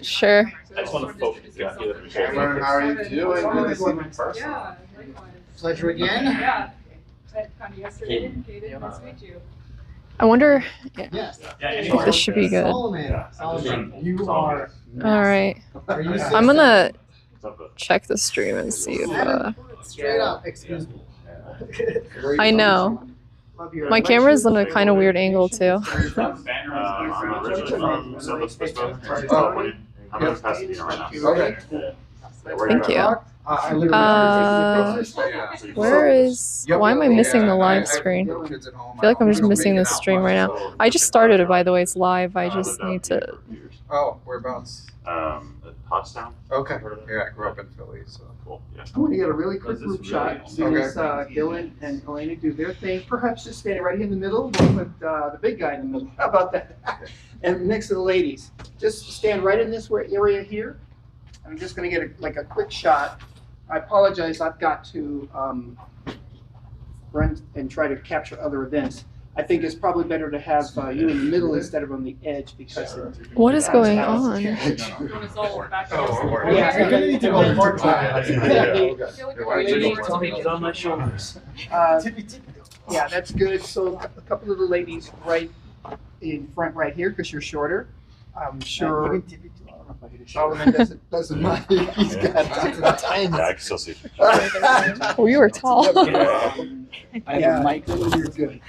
Sure. I just want to focus. Cameron, how are you doing? Good to see you in person. Pleasure again. Yeah. Yesterday. Nice to meet you. I wonder Yes. if this should be good. Solomon, you are. All right. Are you I'm gonna check the stream and see if. straight up? Excuse me. I know. My camera's on a kind of weird angle too. I'm originally from San Luis Obispo. I'm in Pasadena right now. Okay. Thank you. Where is? Why am I missing the live screen? I feel like I'm just missing this stream right now. I just started it, by the way. It's live. I just need to. Oh, whereabouts? Pottstown. Okay. Yeah, I grew up in Philly, so. Cool. Yeah. I want to get a really quick group shot. As soon as Dylan and Elena do their thing, perhaps just standing right here in the middle, we'll put the big guy in the middle. How about that? And next to the ladies. Just stand right in this area here. I'm just going to get a quick shot. I apologize, I've got to run and try to capture other events. I think it's probably better to have you in the middle instead of on the edge because What is going on? When it's all back Yeah, you're gonna need to go more on my shoulders. Yeah, that's good. So a couple of the ladies right in front right here because you're shorter. I'm sure. Solomon doesn't mind. He's got Yeah, I can still see. Oh, you were tall. Yeah, you're good.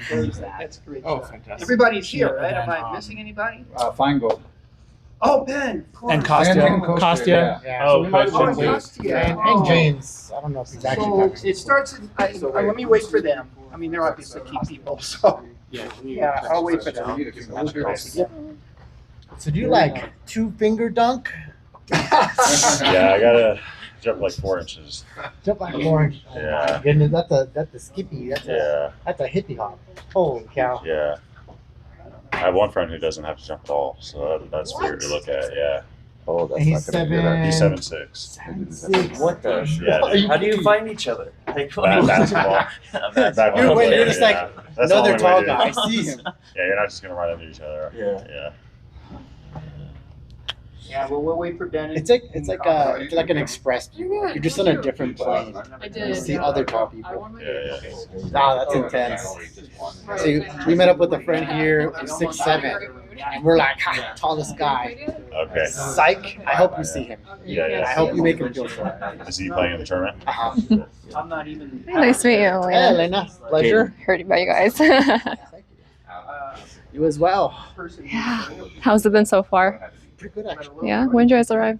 That's great. Oh, fantastic. Everybody's here, right? Am I missing anybody? Feingold. Oh, Ben. of course. And Kostya. Kostya. Yeah. Oh, Oh, Kostya. Kostya. And James. I don't know if he's actually So back. it starts. Let me wait for them. I mean, they're obviously key people, so yeah, I'll wait for them. So do you like 2-finger dunk? Yeah, I gotta jump like 4 inches. Jump like orange. Oh Yeah. my goodness, that's a skippy. That's Yeah, a hippie hop. Holy cow. yeah. I have one friend who doesn't have to jump at all, so that's weird to look at. Yeah, Oh, And he's that's not gonna be good. he's 7'6". 7'6". What the? Yeah, How do you find each other? Like, basketball. You're- when you're just like, That's the another only way, tall dude. guy. I see him. Yeah, you're not just gonna run into each other. Yeah. Yeah. Yeah, well, we'll wait for Ben. It's like an express view. You're just on a different plane. I You did. see other tall people. Yeah, yeah. Wow, that's intense. See, we met up with a friend here, 6'7", and we're like, ha, tallest guy. Okay. Psych. I hope you see him. Yeah, yeah. I hope you make him feel so. Is he playing in the tournament? Uh-huh. I'm not even. Nice to meet you, Hey, Elena. Elena. Pleasure. Heard about you guys. You as well. Yeah. How's it been so far? Pretty good, actually. Yeah. When did you guys arrive?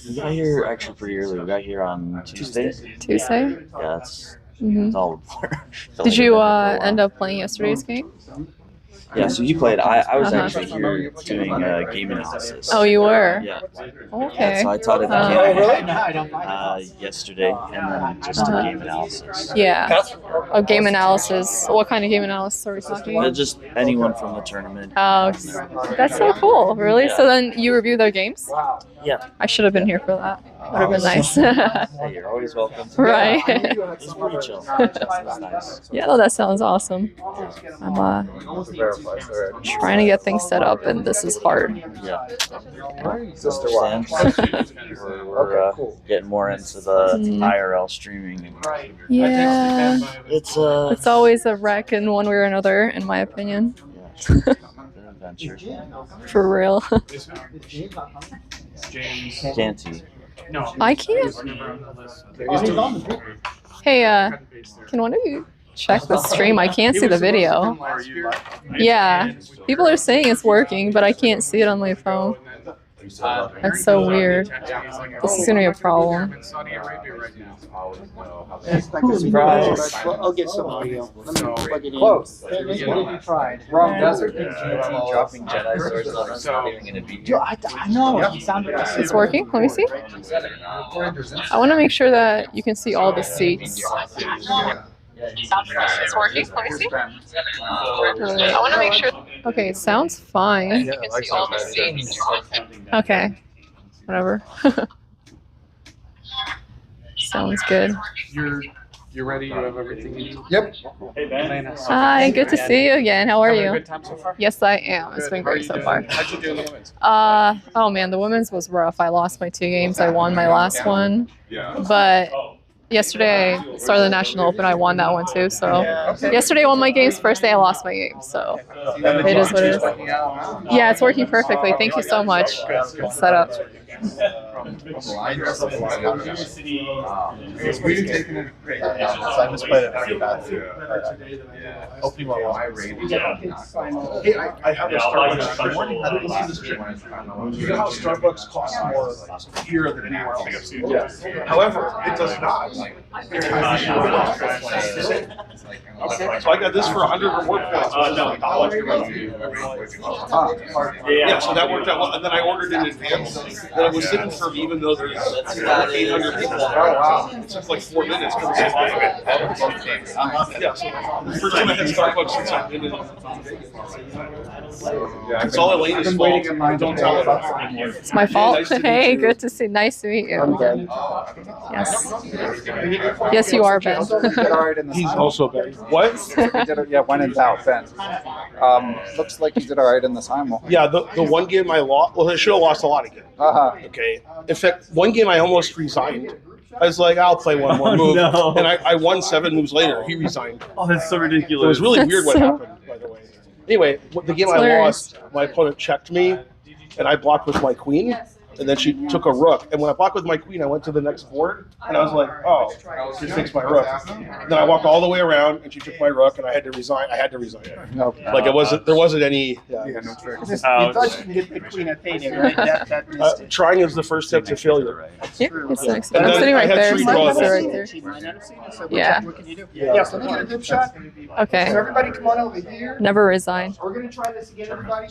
We got here actually pretty early. We got here on Tuesday. Tuesday. Yeah, it's Mhm. all a blur. Did you end up playing yesterday's game? Yeah, so you played. I was Uh-huh. actually here doing game analysis. Oh, you were. Yeah. Okay. So I taught at the Oh, game really? No, I don't mind. yesterday, and then just did game analysis. Yeah. Oh, game analysis. What kind of game analysis are we talking? Just anyone from the tournament. Oh, that's so cool. Really? So then you review their games? Yeah. I should have been here for that. Would have been nice. Hey, you're always welcome. Right. It's pretty chill. It's nice. Yeah, no, that sounds awesome. I'm trying to get things set up, and this is hard. Yeah. We're getting more into the IRL streaming. Yeah, It's always a wreck in one way or another, in my opinion. an adventure. For real. Canty. I can't. Hey, can one of you check the stream? I can't see the video. Yeah, people are saying it's working, but I can't see it on my phone. That's so weird. This is gonna be a problem. Surprise. I'll get some audio. Let me plug it in. Close. What have you tried? Wrong desert. Dropping Jedi swords on us, not even gonna be Yo, I know. You sounded like It's working. Let me see. I want to make sure that you can see all the seats. It's working. Let me see. I want to make sure. Okay, it sounds fine. You can see all the seats. Okay, whatever. Sounds good. You ready? You have everything you need? Yep. Hey, Ben. Hi, good to see you again. How are Having a you? good time so far? Yes, I am. It's Good. been How are great you so doing? far. How'd you do in the women's? Oh man, the women's was rough. I lost my 2 games. I won my last one, but yesterday I started the National Open. I won that one too. So yesterday I won my games. First day I lost my game. So it is what it is. Yeah, it's working perfectly. Thank you so much. Set up. So I just played it pretty bad too. Opening well. Hey, I have a Starbucks. I didn't see this trick. You know how Starbucks costs more here than anywhere else? Yes. However, it does not. So I got this for 100 reward points. Yeah, so that worked out well. And then I ordered in advance. And I was sitting for even though there's 800 people. Oh wow! It took like 4 minutes. Yeah, so the first time I had Starbucks since I've been in. It's all Elena's fault. Don't tell her. It's my fault. Hey, good to see. Nice to meet you. Yes. Yes, you are, Ben. He's also Ben. What? Yeah, when in doubt, Ben. Looks like you did all right in the simul. Yeah, the one game I lost. Well, I should have lost a lot of games. Okay. In fact, one game I almost resigned. I was like, I'll play one more move. No. And I won 7 moves later. He resigned. Oh, that's so ridiculous. It was really weird what So- happened, by the way. Anyway, the game It's I hilarious. lost, my opponent checked me, and I blocked with my queen, and then she took a rook. And when I blocked with my queen, I went to the next board, and I was like, oh, she takes my rook. Then I walked all the way around, and she took my rook, and I had to resign. Like there wasn't any. Yeah. You thought you can get the queen at payday, right? That missed it. Trying is the first step to failure. Yeah, it's next. And I'm then sitting I right had there. 3 So draws. it's right there. She might not have seen it, so Yeah. what can you do? Yeah, so let's get a group shot. Okay. So everybody come on over here. Never resign. We're gonna try this again, everybody.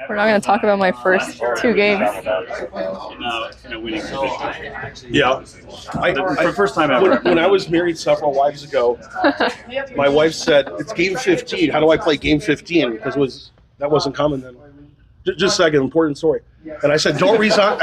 We're not going to talk about my first 2 games. In a winning position. Yeah. For the first time ever. When I was married several wives ago, my wife said, it's game 15. How do I play game 15? Because that wasn't common then. Just a second, important story. And I said, don't resign.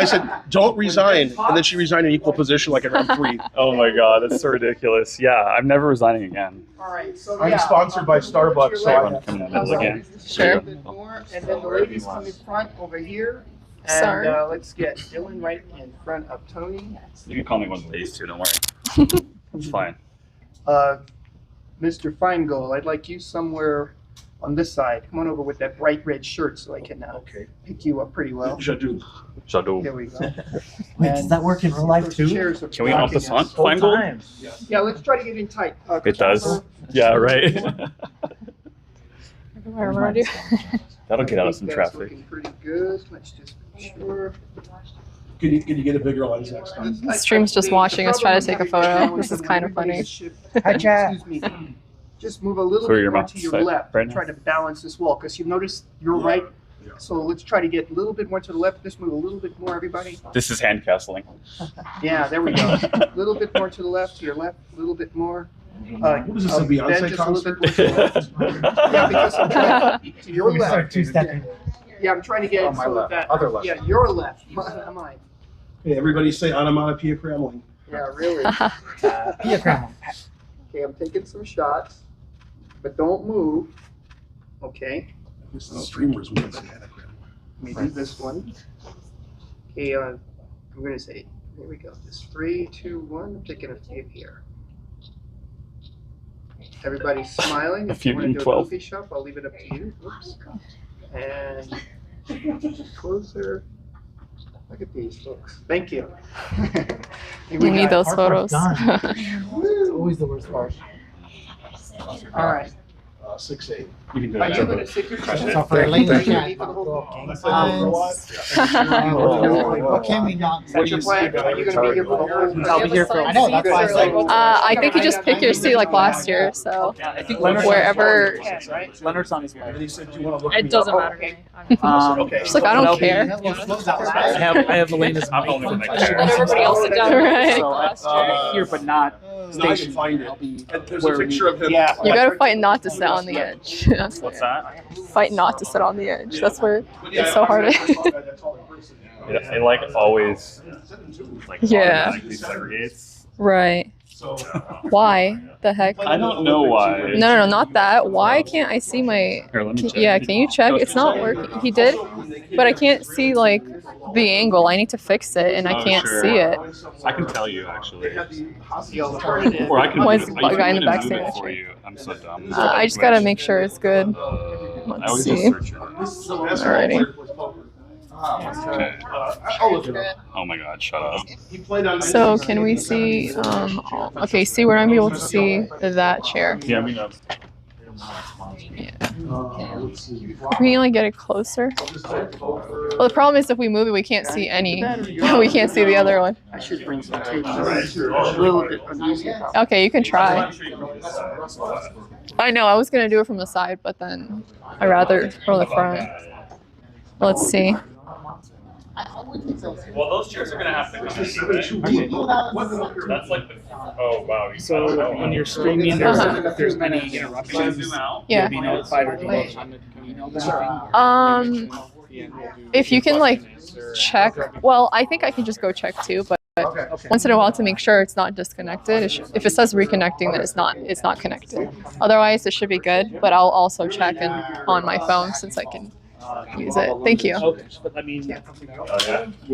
Don't resign. And then she resigned in equal position like in round 3. Oh my god, that's so ridiculous. Yeah, I'm never resigning again. All right, so I'm sponsored by Starbucks, so I'm coming in the middle again. Sure. A bit more, and then the ladies come in front over here. And Sorry. let's get Dylan right in front of Tony. You can call me one of these too, don't worry. It's fine. Mr. Feingold, I'd like you somewhere on this side. Come on over with that bright red shirt so I can pick you up pretty well. J'adore. Here we go. Wait, does that work in real life Those too? chairs are Can we off the blocking us. front, Feingold? Yeah, let's try to get in tight. It does. Yeah, right. That'll get out of some That's traffic. looking pretty good. Let's just make sure. Can you get a bigger lens next time? The stream's just watching us try to take a photo. This is kind of funny. Hi, chat. Excuse me. Just move a little So bit your more mouth to your side, left. right now? Try to balance this wall because you've noticed you're right. So let's try to get a little bit more to the left. Just move a little bit more, everybody. This is hand castling. Yeah, there we go. A little bit more to the left, to your left, a little bit more. What is this, a Ben, Beyonce just a little concert? bit more to the left. Yeah, because I'm trying to your We start left. 2-stepping. Yeah, I'm trying to get Oh, it my so left. that. Other left. Yeah, your left. Mine. Hey, everybody say onomatopoeia crammling. Yeah, really. Pia Cramo. Okay, I'm taking some shots, but don't move. Okay, This is streamers. We can say that. maybe this one. Okay, I'm gonna say, here we go. Just 3, 2, 1. I'm taking a few here. Everybody's smiling. A If you few want to in do a 12. goofy shop, I'll leave it up to you. Oops. And closer. Look at these folks. Thank you. You need those Artwork's photos. done. It's always the worst part. All right. 6-8. You can do Are you it. gonna sit your So for Elena, chat, What what can we not? What's your plan? Are you gonna be here for the whole? I'll be here for. I know, that's why I said. I think you just pick your seat like last year, so I think wherever. Leonard's on his way. And he said, do you want to look It me doesn't up? matter to me. Okay. Just like, I don't care. I have Elena's I'm mic. only for next Let year. Everybody else sit down, right? So I'm here, but not No, I can stationed. find it. I'll be And there's a where we picture of him. Yeah. You gotta fight not to sit on the edge. What's that? Fight not to sit on the edge. That's where it's so hard. It like always like Yeah. like desegregates. Right. Why the heck? I don't know why. No, not that. Why can't I see my? Here, let me check. Yeah, can you check? It's not working. He did, but I can't see like the angle. I need to fix it, and I can't sure. see it. I can tell you actually. Or I can. Why is move the it. guy in the back move saying it that for shit? you. I'm so dumb. I just gotta make sure it's good. I Let's always see. just search it. Alrighty. Okay. Oh my God! Shut up. So can we see? Okay, see, we're not able to see that chair. Yeah, me know. Can you like get it closer? Well, the problem is if we move it, we can't see any. We can't see the other one. I should bring some tape. A little bit uneasy about it. Okay, you can try. I know, I was gonna do it from the side, but then I rather from the front. Let's see. Well, those chairs are gonna have to come anyway. That's like the. Oh wow. So when you're streaming, if there's any interruptions, Yeah. you'll be notified or you'll email them. If you can like check, well, I think I can just go check too, but once in a while to make sure it's not disconnected. If it says reconnecting, then it's not connected. Otherwise, it should be good. But I'll also check on my phone since I can use it. Thank you. Okay, but I mean,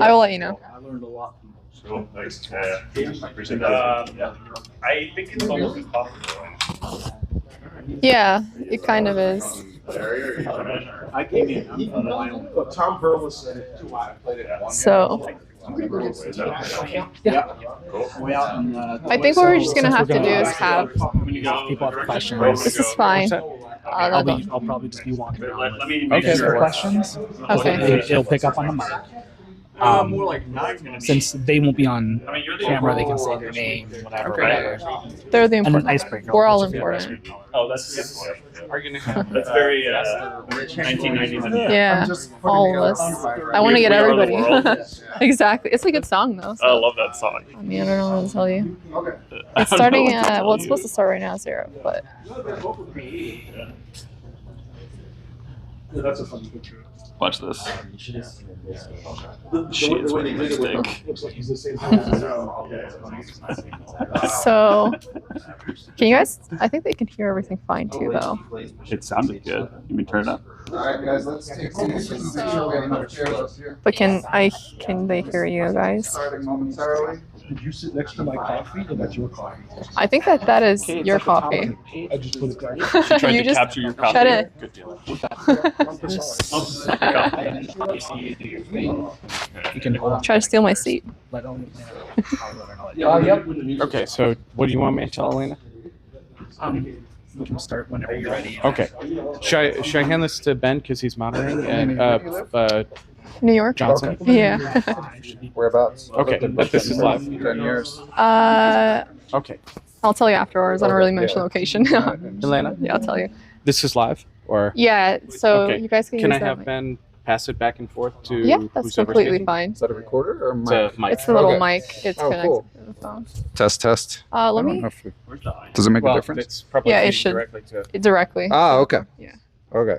I will let you know. I learned a lot. Cool. Thanks. Appreciate that. I think it's almost impossible. Yeah, it kind of is. I came in. Tom Burr said it too. I played it once. So Yeah. Way out in, I think what we're just gonna have to do is have. People have questions. This is fine. I'll probably just be walking around. Let me make Okay, sure. for questions. Okay. It'll pick up on the mic. More like 9 minutes. Since they won't be on I mean, you're the camera, they can overall say their name, whatever. right? They're the And an important. icebreaker. We're all important. Oh, that's good. That's very 1990s. Yeah, all of us. I want to get We are the everybody. world. Exactly. It's a good song though. I So. love that song. I mean, I don't know what to tell you. I don't It's know starting what to at, tell well, it's you. supposed to start right now, 0, but That's a funny picture. Watch this. The Shit, way they did it with mistake. looks like he's the same. so can you guys, I think they can hear everything fine too though. It sounded good. You mean turn it up? Alright guys, let's take these and make sure we have enough chairs up here. But can they hear you guys? Starting momentarily. Did you sit next to my coffee or that's your coffee? I think that is your coffee. I just put it down. She tried You to just capture your copy. shut it. Good deal. You can hold on. Try to steal my seat. Let them. Yep. Okay, so what do you want me to tell Elena? We can start whenever you're ready. Okay. Should I hand this to Ben because he's monitoring and New York? Johnson? Yeah. Whereabouts? Okay, but this is live. 10 years. Okay, I'll tell you afterwards. I don't really mention Yeah. location. Elena, Yeah, I'll tell you. this is live, or Yeah, so Okay. you guys can can use I that have mic. Ben pass it back and forth to Yeah, that's who's completely speaking? fine. Is that a recorder or a It's mic? a mic. It's the little Okay. mic. It's Oh, connected cool. to the phone. Test. Let I don't me know if does it make a Well, difference? it's probably Yeah, it feeding should. directly to. directly. Ah, okay. Yeah. Okay.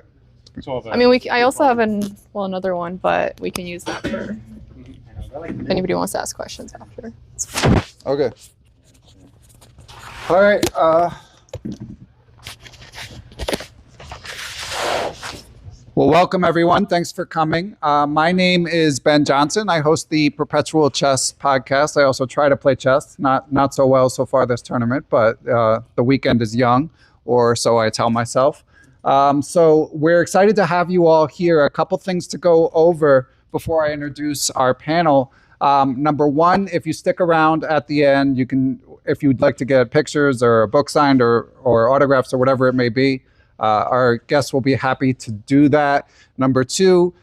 I mean, I also have another one, but we can use that for if anybody wants to ask questions after. Okay. All right. Well, welcome everyone. Thanks for coming. My name is Ben Johnson. I host the Perpetual Chess podcast. I also try to play chess. Not so well so far this tournament, but the weekend is young, or so I tell myself. So we're excited to have you all here. A couple things to go over before I introduce our panel. Number one, if you stick around at the end, you can, if you'd like to get pictures or a book signed or autographs or whatever it may be, our guests will be happy to do that. Number two,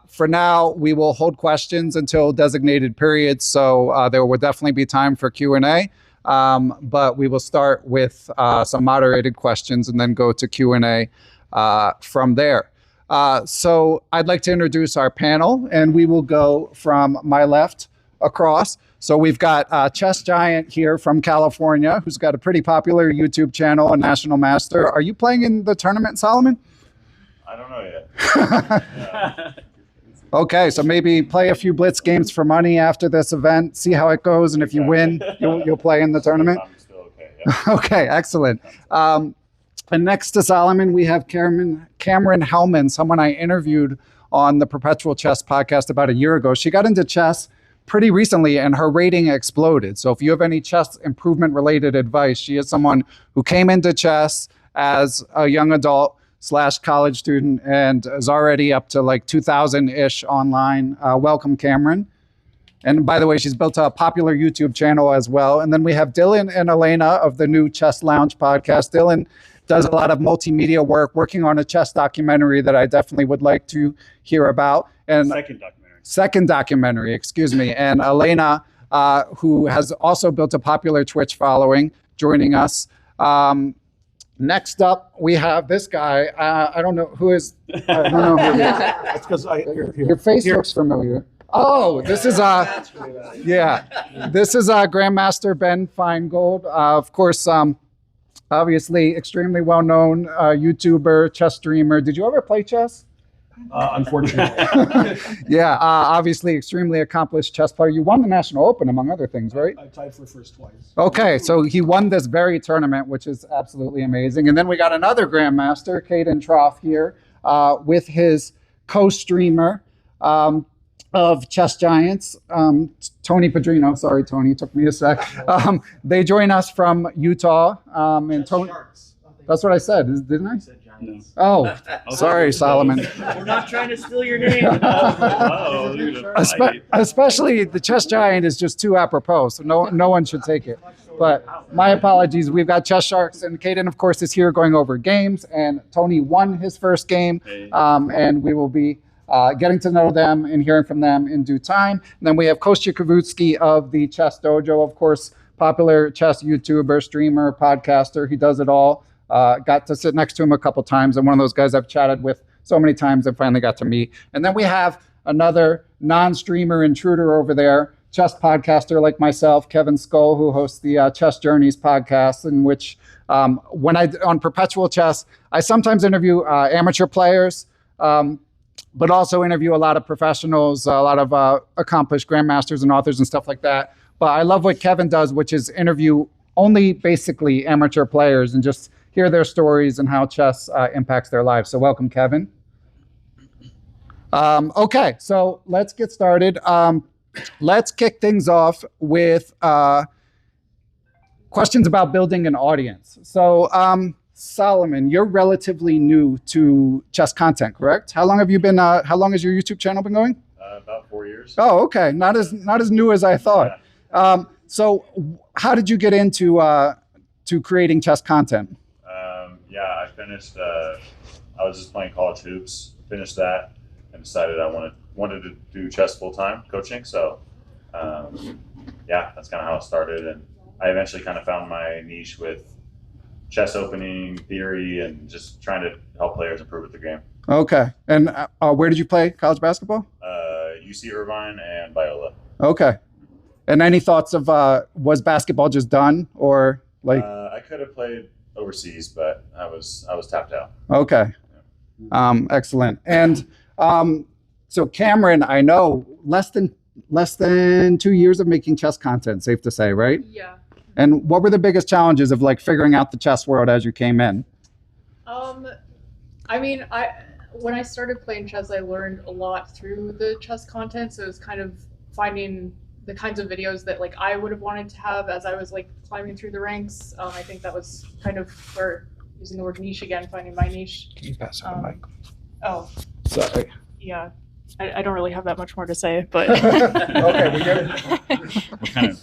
for now, we will hold questions until designated periods, so there will definitely be time for Q&A. But we will start with some moderated questions and then go to Q&A from there. So I'd like to introduce our panel, and we will go from my left across. So we've got Chess Giant here from California, who's got a pretty popular YouTube channel, a national master. Are you playing in the tournament, Solomon? I don't know yet. Okay, so maybe play a few blitz games for money after this event, see how it goes, and if you win, you'll play in the tournament. Okay, excellent. And next to Solomon, we have Cameron Hellman, someone I interviewed on the Perpetual Chess podcast about a year ago. She got into chess pretty recently and her rating exploded. So if you have any chess improvement related advice, she is someone who came into chess as a young adult / college student and is already up to like 2,000-ish online. Welcome, Cameron. And by the way, she's built a popular YouTube channel as well. And then we have Dylan and Elena of the new Chess Lounge podcast. Dylan does a lot of multimedia work, working on a chess documentary that I definitely would like to hear about. And second documentary, excuse me. And Elena, who has also built a popular Twitch following, joining us. Next up, we have this guy. I don't know who is. I don't know who he is. That's because your face looks familiar. Oh, this is this is Grandmaster Ben Feingold. Of course, obviously extremely well-known YouTuber, chess streamer. Did you ever play chess? Unfortunately. Yeah, obviously extremely accomplished chess player. You won the National Open, among other things, right? I tied for first twice. Okay, so he won this very tournament, which is absolutely amazing. And then we got another Grandmaster, Caden Trough here, with his co-streamer of Chess Giants, Tony Padrino. Sorry, Tony, it took me a sec. They join us from Utah. And Tony, that's what I said, didn't I? No. Oh, sorry, Solomon. We're not trying to steal your name. Especially the Chess Giant is just too apropos, so no one should take it. But my apologies. We've got Chess Sharks, and Caden, of course, is here going over games. And Tony won his first game, and we will be getting to know them and hearing from them in due time. And then we have Kostya Kavutsky of the Chess Dojo, of course, popular chess YouTuber, streamer, podcaster. He does it all. Got to sit next to him a couple times, and one of those guys I've chatted with so many times and finally got to meet. And then we have another non-streamer intruder over there, chess podcaster like myself, Kevin Skull, who hosts the Chess Journeys podcast, in which on Perpetual Chess, I sometimes interview amateur players, but also interview a lot of professionals, a lot of accomplished grandmasters and authors and stuff like that. But I love what Kevin does, which is interview only basically amateur players and just hear their stories and how chess impacts their lives. So welcome, Kevin. Okay, so let's get started. Let's kick things off with questions about building an audience. So Solomon, you're relatively new to chess content, correct? How long have you been? How long has your YouTube channel been going? About 4 years. Oh, okay, not as new as I thought. So how did you get into to creating chess content? Yeah, I finished. I was just playing college hoops. Finished that and decided I wanted to do chess full time coaching. So yeah, that's kind of how it started. And I eventually kind of found my niche with chess opening theory and just trying to help players improve at the game. Okay, and where did you play college basketball? UC Irvine and Biola. Okay, and any thoughts of was basketball just done or like? I could have played overseas, but I was tapped out. Okay, excellent. And so Cameron, I know less than 2 years of making chess content, safe to say, right? Yeah. And what were the biggest challenges of like figuring out the chess world as you came in? I mean, when I started playing chess, I learned a lot through the chess content. So it was kind of finding the kinds of videos that like I would have wanted to have as I was like climbing through the ranks. I think that was kind of where, using the word niche again, finding my niche. Can you pass on the mic? Oh. Sorry. Yeah. I don't really have that much more to say, but. Okay, we get it.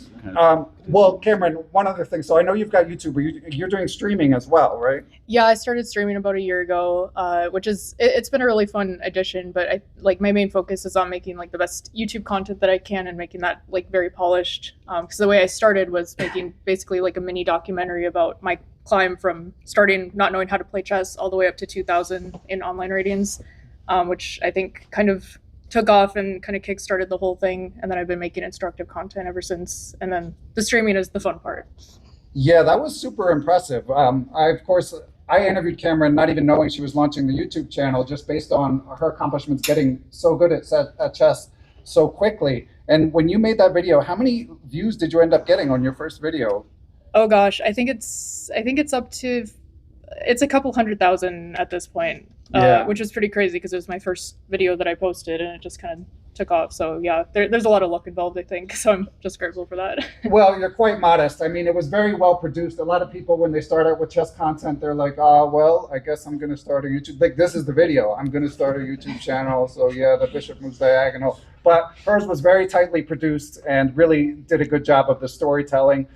Well, Cameron, one other thing. So I know you've got YouTube, but you're doing streaming as well, right? Yeah, I started streaming about a year ago, which is it's been a really fun addition. But my main focus is on making like the best YouTube content that I can and making that like very polished. Because the way I started was making basically like a mini documentary about my climb from starting not knowing how to play chess all the way up to 2,000 in online ratings, which I think kind of took off and kind of kickstarted the whole thing. And then I've been making instructive content ever since. And then the streaming is the fun part. Yeah, that was super impressive. I interviewed Cameron not even knowing she was launching the YouTube channel, just based on her accomplishments getting so good at chess so quickly. And when you made that video, how many views did you end up getting on your first video? Oh gosh, I think it's up to, it's a couple 100,000 at this point, which is pretty crazy because it was my first video that I posted and it just kind of took off. So yeah, there's a lot of luck involved, I think. So I'm just grateful for that. Well, you're quite modest. I mean, it was very well produced. A lot of people, when they start out with chess content, they're like, well, I guess I'm going to start a YouTube. Like, this is the video. I'm going to start a YouTube channel. So yeah, the bishop moves diagonal. But hers was very tightly produced and really did a good job of the storytelling.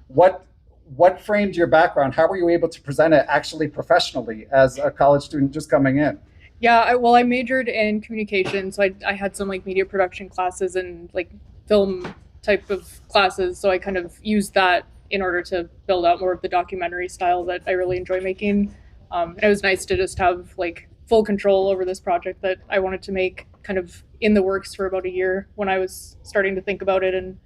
What framed your background? How were you able to present it actually professionally as a college student just coming in? Yeah, I majored in communication, so I had some like media production classes and like film type of classes, so I kind of used that in order to build out more of the documentary style that I really enjoy making. And it was nice to just have like full control over this project that I wanted to make, kind of in the works for about a year when I was starting to think about it and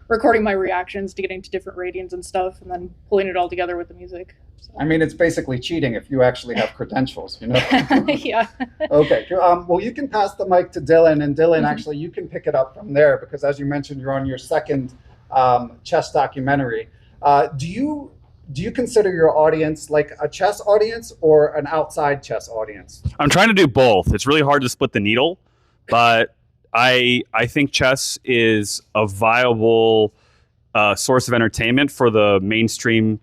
recording my reactions to getting to different ratings and stuff, and then pulling it all together with the music. So. I mean, it's basically cheating if you actually have credentials, you know? Yeah. Okay. Well, you can pass the mic to Dylan, and Dylan, actually, you can pick it up from there because, as you mentioned, you're on your second chess documentary. Do you consider your audience like a chess audience or an outside chess audience? I'm trying to do both. It's really hard to split the needle, but I think chess is a viable source of entertainment for the mainstream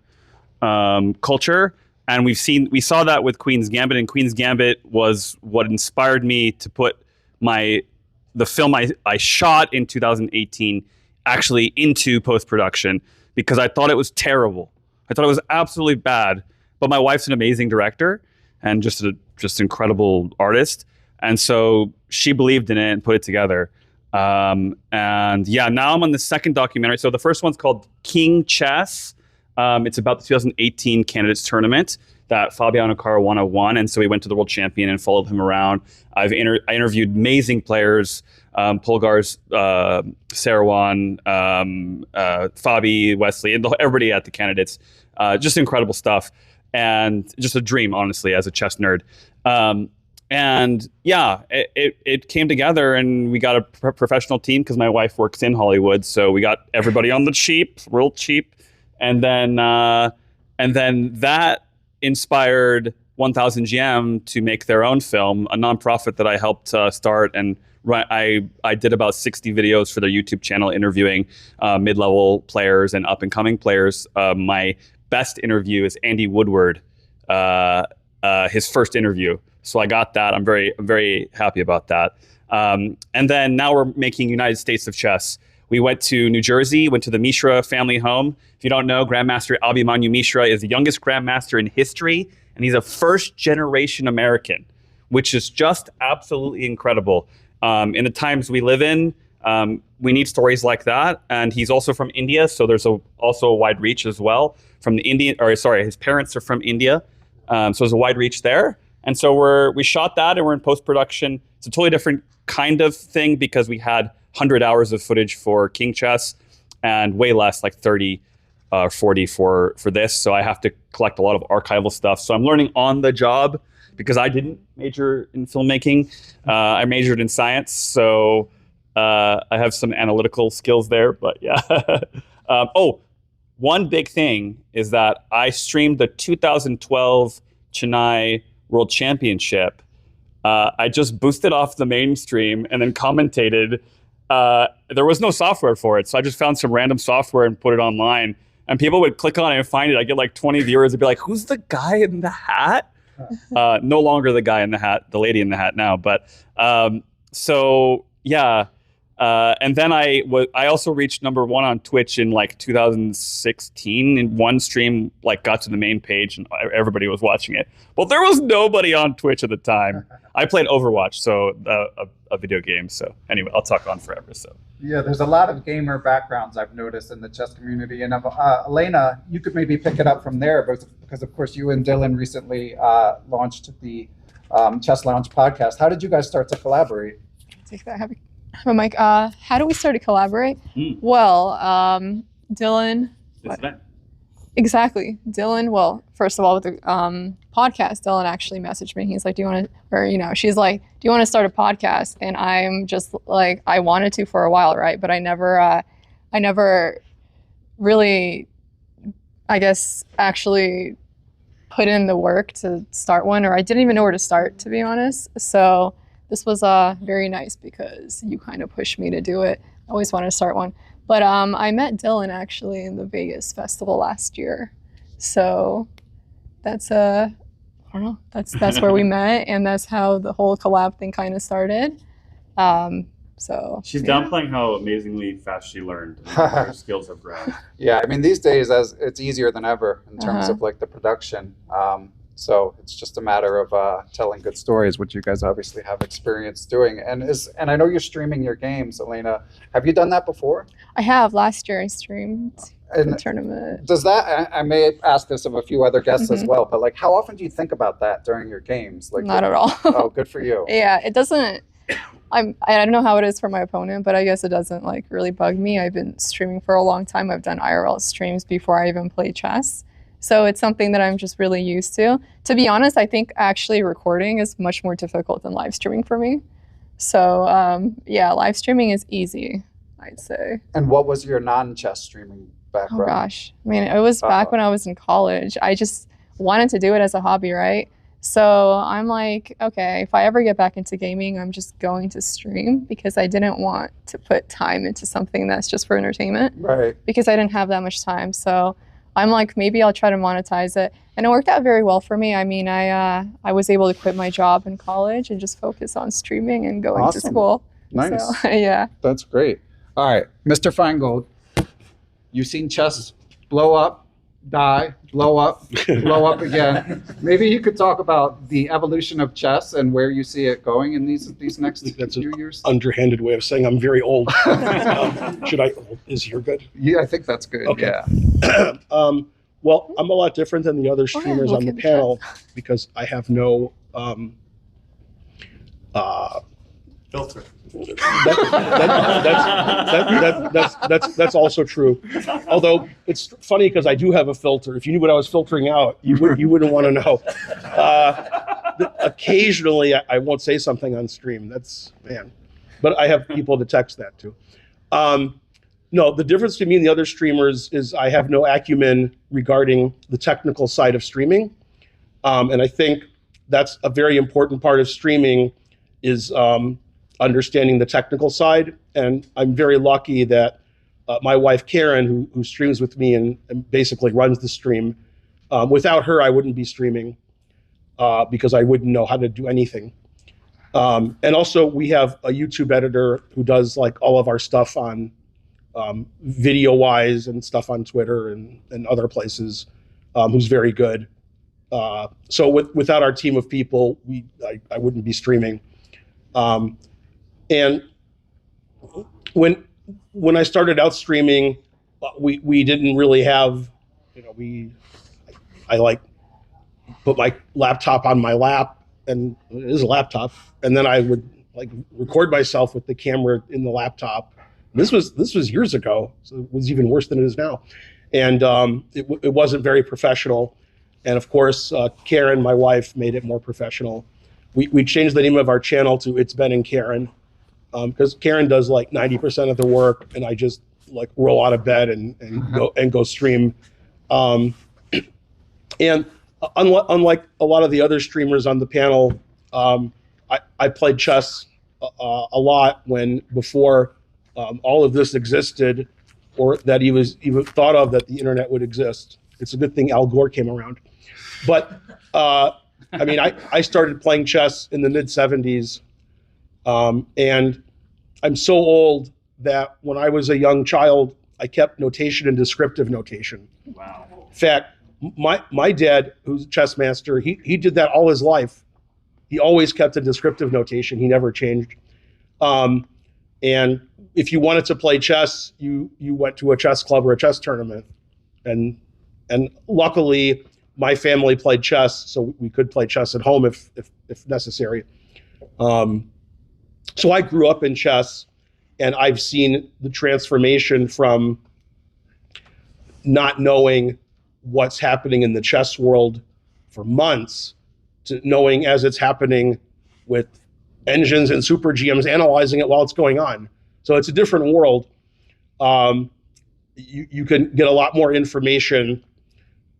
culture, and we saw that with Queen's Gambit, and Queen's Gambit was what inspired me to put the film I shot in 2018 actually into post-production, because I thought it was terrible. I thought it was absolutely bad, but my wife's an amazing director and just incredible artist, and so she believed in it and put it together. And yeah, now I'm on the second documentary. So the first one's called King Chess. It's about the 2018 candidates tournament that Fabiano Caruana won, and so we went to the world champion and followed him around. I interviewed amazing players, Polgar's, Sarawan, Fabi, Wesley, and everybody at the candidates. Just incredible stuff, and just a dream, honestly, as a chess nerd. And yeah, it came together, and we got a professional team because my wife works in Hollywood, so we got everybody on the cheap, real cheap. And then that inspired 1000 GM to make their own film, a nonprofit that I helped start. And I did about 60 videos for their YouTube channel interviewing mid-level players and up-and-coming players. My best interview is Andy Woodward, his first interview. So I got that. I'm very happy about that. And then now we're making United States of Chess. We went to New Jersey, went to the Mishra family home. If you don't know, Grandmaster Abhimanyu Mishra is the youngest Grandmaster in history, and he's a first-generation American, which is just absolutely incredible. In the times we live in, we need stories like that. And he's also from India, so there's also a wide reach as well. His parents are from India, so there's a wide reach there. And so we shot that, and we're in post-production. It's a totally different kind of thing because we had 100 hours of footage for King Chess and way less, like 30 or 40 for this. So I have to collect a lot of archival stuff. So I'm learning on the job because I didn't major in filmmaking. I majored in science. So I have some analytical skills there, but yeah. One big thing is that I streamed the 2012 Chennai World Championship. I just boosted off the mainstream and then commentated. There was no software for it, so I just found some random software and put it online. And people would click on it and find it. I get like 20 viewers. They'd be like, "Who's the guy in the hat?" No longer the guy in the hat, the lady in the hat now. But so yeah. And then I also reached #1 on Twitch in like 2016. In one stream, like got to the main page and everybody was watching it. Well, there was nobody on Twitch at the time. I played Overwatch, so a video game. So anyway, I'll talk on forever. So yeah, there's a lot of gamer backgrounds I've noticed in the chess community. And Elena, you could maybe pick it up from there, because of course you and Dylan recently launched the Chess Lounge podcast. How did you guys start to collaborate? Take that. I'm like, how do we start to collaborate? Well, Dylan. Exactly. Dylan, well, first of all, with the podcast, Dylan actually messaged me. He's like, she's like, do you want to start a podcast? And I'm just like, I wanted to for a while, right? But I never really I guess, actually put in the work to start one, or I didn't even know where to start, to be honest. So this was very nice because you kind of pushed me to do it. I always wanted to start one. But I met Dylan actually in the Vegas festival last year. So that's I don't know, that's where we met, and that's how the whole collab thing kind of started. So she's downplaying how amazingly fast she learned and her skills have grown. Yeah, I mean, these days as it's easier than ever in terms of like the production. So it's just a matter of telling good stories, which you guys obviously have experience doing. And I know you're streaming your games, Elena. Have you done that before? I have. Last year I streamed the tournament. Does that, I may ask this of a few other guests as well, but like how often do you think about that during your games? Like not at all. Oh, good for you. Yeah, it doesn't, I don't know how it is for my opponent, but I guess it doesn't like really bug me. I've been streaming for a long time. I've done IRL streams before I even play chess. So it's something that I'm just really used to. To be honest, I think actually recording is much more difficult than live streaming for me. So yeah, live streaming is easy, I'd say. And what was your non-chess streaming background? Oh gosh, I mean, it was back when I was in college. I just wanted to do it as a hobby, right? So I'm like, okay, if I ever get back into gaming, I'm just going to stream because I didn't want to put time into something that's just for entertainment. Right. Because I didn't have that much time. So I'm like, maybe I'll try to monetize it. And it worked out very well for me. I mean, I was able to quit my job in college and just focus on streaming and going to school. Nice. So, yeah. That's great. All right, Mr. Feingold, you've seen chess blow up, die, blow up again. Maybe you could talk about the evolution of chess and where you see it going in these next few years. Underhanded way of saying I'm very old. Should I? Is your good? Yeah, I think that's good. Okay. Yeah. Well, I'm a lot different than the other streamers on the panel because I have no filter. That's also true. Although it's funny because I do have a filter. If you knew what I was filtering out, you wouldn't want to know. Occasionally, I won't say something on stream. But I have people to text that to. No, the difference between me and the other streamers is I have no acumen regarding the technical side of streaming. And I think that's a very important part of streaming is understanding the technical side. And I'm very lucky that my wife, Karen, who streams with me and basically runs the stream, without her, I wouldn't be streaming because I wouldn't know how to do anything. And also we have a YouTube editor who does like all of our stuff on video-wise and stuff on Twitter and other places, who's very good. So without our team of people, I wouldn't be streaming. And when I started out streaming, we didn't really have, I like put my laptop on my lap, and it is a laptop, and then I would like record myself with the camera in the laptop. This was years ago, so it was even worse than it is now, and it wasn't very professional. And of course, Karen, my wife, made it more professional. We changed the name of our channel to It's Ben and Karen, because Karen does like 90% of the work, and I just like roll out of bed and go stream. And unlike a lot of the other streamers on the panel, I played chess a lot before all of this existed, or that he was even thought of that the internet would exist. It's a good thing Al Gore came around. But I mean, I started playing chess in the mid-'70s, and I'm so old that when I was a young child, I kept notation and descriptive notation. Wow. In fact, my dad, who's a chess master, he did that all his life. He always kept a descriptive notation. He never changed. And if you wanted to play chess, you went to a chess club or a chess tournament. And luckily, my family played chess, so we could play chess at home if necessary. So I grew up in chess, and I've seen the transformation from not knowing what's happening in the chess world for months to knowing as it's happening with engines and super GMs analyzing it while it's going on. So it's a different world. You can get a lot more information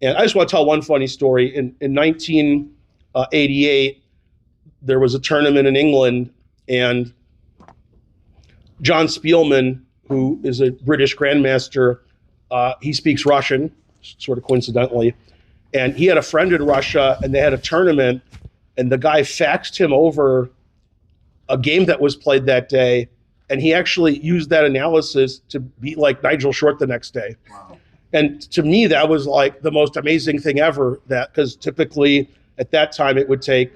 And I just want to tell one funny story. In 1988, there was a tournament in England, and John Spielman, who is a British grandmaster, he speaks Russian, sort of coincidentally, and he had a friend in Russia, and they had a tournament, and the guy faxed him over a game that was played that day, and he actually used that analysis to beat like Nigel Short the next day. Wow. And to me, that was like the most amazing thing ever, that because typically at that time it would take,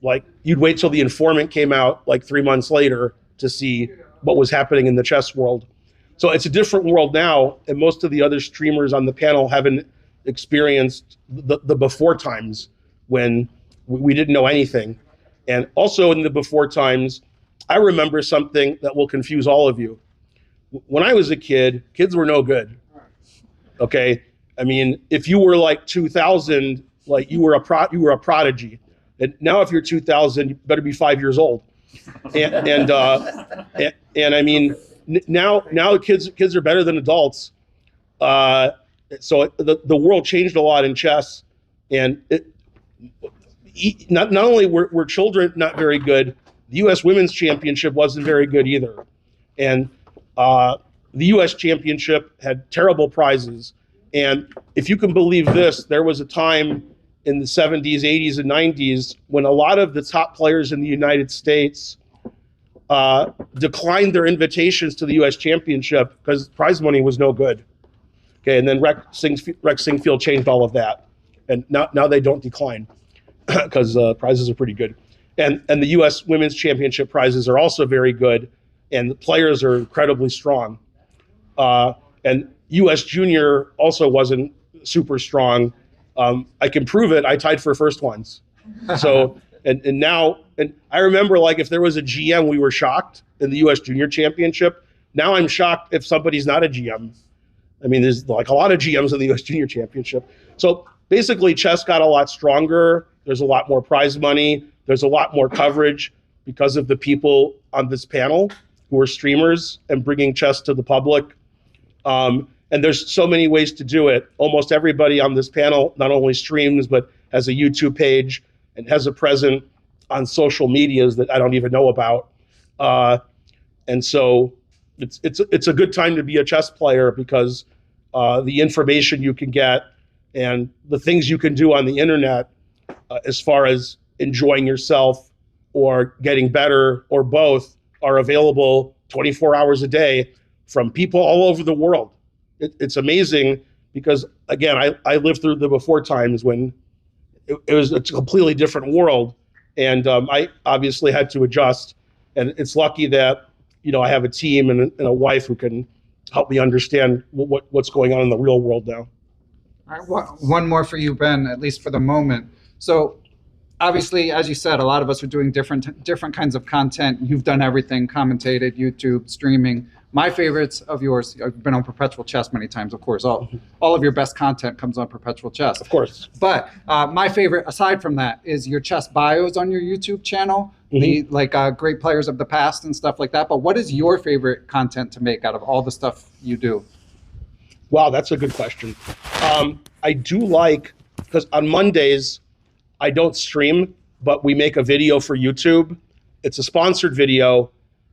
like, you'd wait till The Informant came out like 3 months later to see what was happening in the chess world. So it's a different world now, and most of the other streamers on the panel haven't experienced the before times when we didn't know anything. And also in the before times, I remember something that will confuse all of you. When I was a kid, kids were no good. Okay, I mean, if you were like 2000, like you were a prodigy. And now, if you're 2000, you better be 5 years old. And I mean, now kids are better than adults. So the world changed a lot in chess, and not only were children not very good, the U.S. Women's Championship wasn't very good either, and the U.S. Championship had terrible prizes. And if you can believe this, there was a time in the 70s, 80s, and 90s when a lot of the top players in the United States declined their invitations to the U.S. Championship because prize money was no good. Okay, and then Rex Singfield changed all of that, and now they don't decline because prizes are pretty good. And the U.S. Women's Championship prizes are also very good, and the players are incredibly strong. And U.S. Junior also wasn't super strong. I can prove it. I tied for first once. So and now I remember, like, if there was a GM, we were shocked in the U.S. Junior Championship. Now I'm shocked if somebody's not a GM. I mean, there's like a lot of GMs in the U.S. Junior Championship. So basically, chess got a lot stronger. There's a lot more prize money. There's a lot more coverage because of the people on this panel who are streamers and bringing chess to the public. And there's so many ways to do it. Almost everybody on this panel not only streams, but has a YouTube page and has a presence on social medias that I don't even know about. And so it's a good time to be a chess player because the information you can get and the things you can do on the internet as far as enjoying yourself or getting better or both are available 24 hours a day from people all over the world. It's amazing because, again, I lived through the before times when it was a completely different world, and I obviously had to adjust. And it's lucky that, you know, I have a team and a wife who can help me understand what's going on in the real world now. All right, one more for you, Ben, at least for the moment. So obviously, as you said, a lot of us are doing different kinds of content. You've done everything: commentated, YouTube, streaming. My favorites of yours, I've been on Perpetual Chess many times, of course. All of your best content comes on Perpetual Chess. Of course. But my favorite, aside from that, is your chess bios on your YouTube channel, great players of the past and stuff like that. But what is your favorite content to make out of all the stuff you do? Wow, that's a good question. I do like, because on Mondays, I don't stream, but we make a video for YouTube. It's a sponsored video.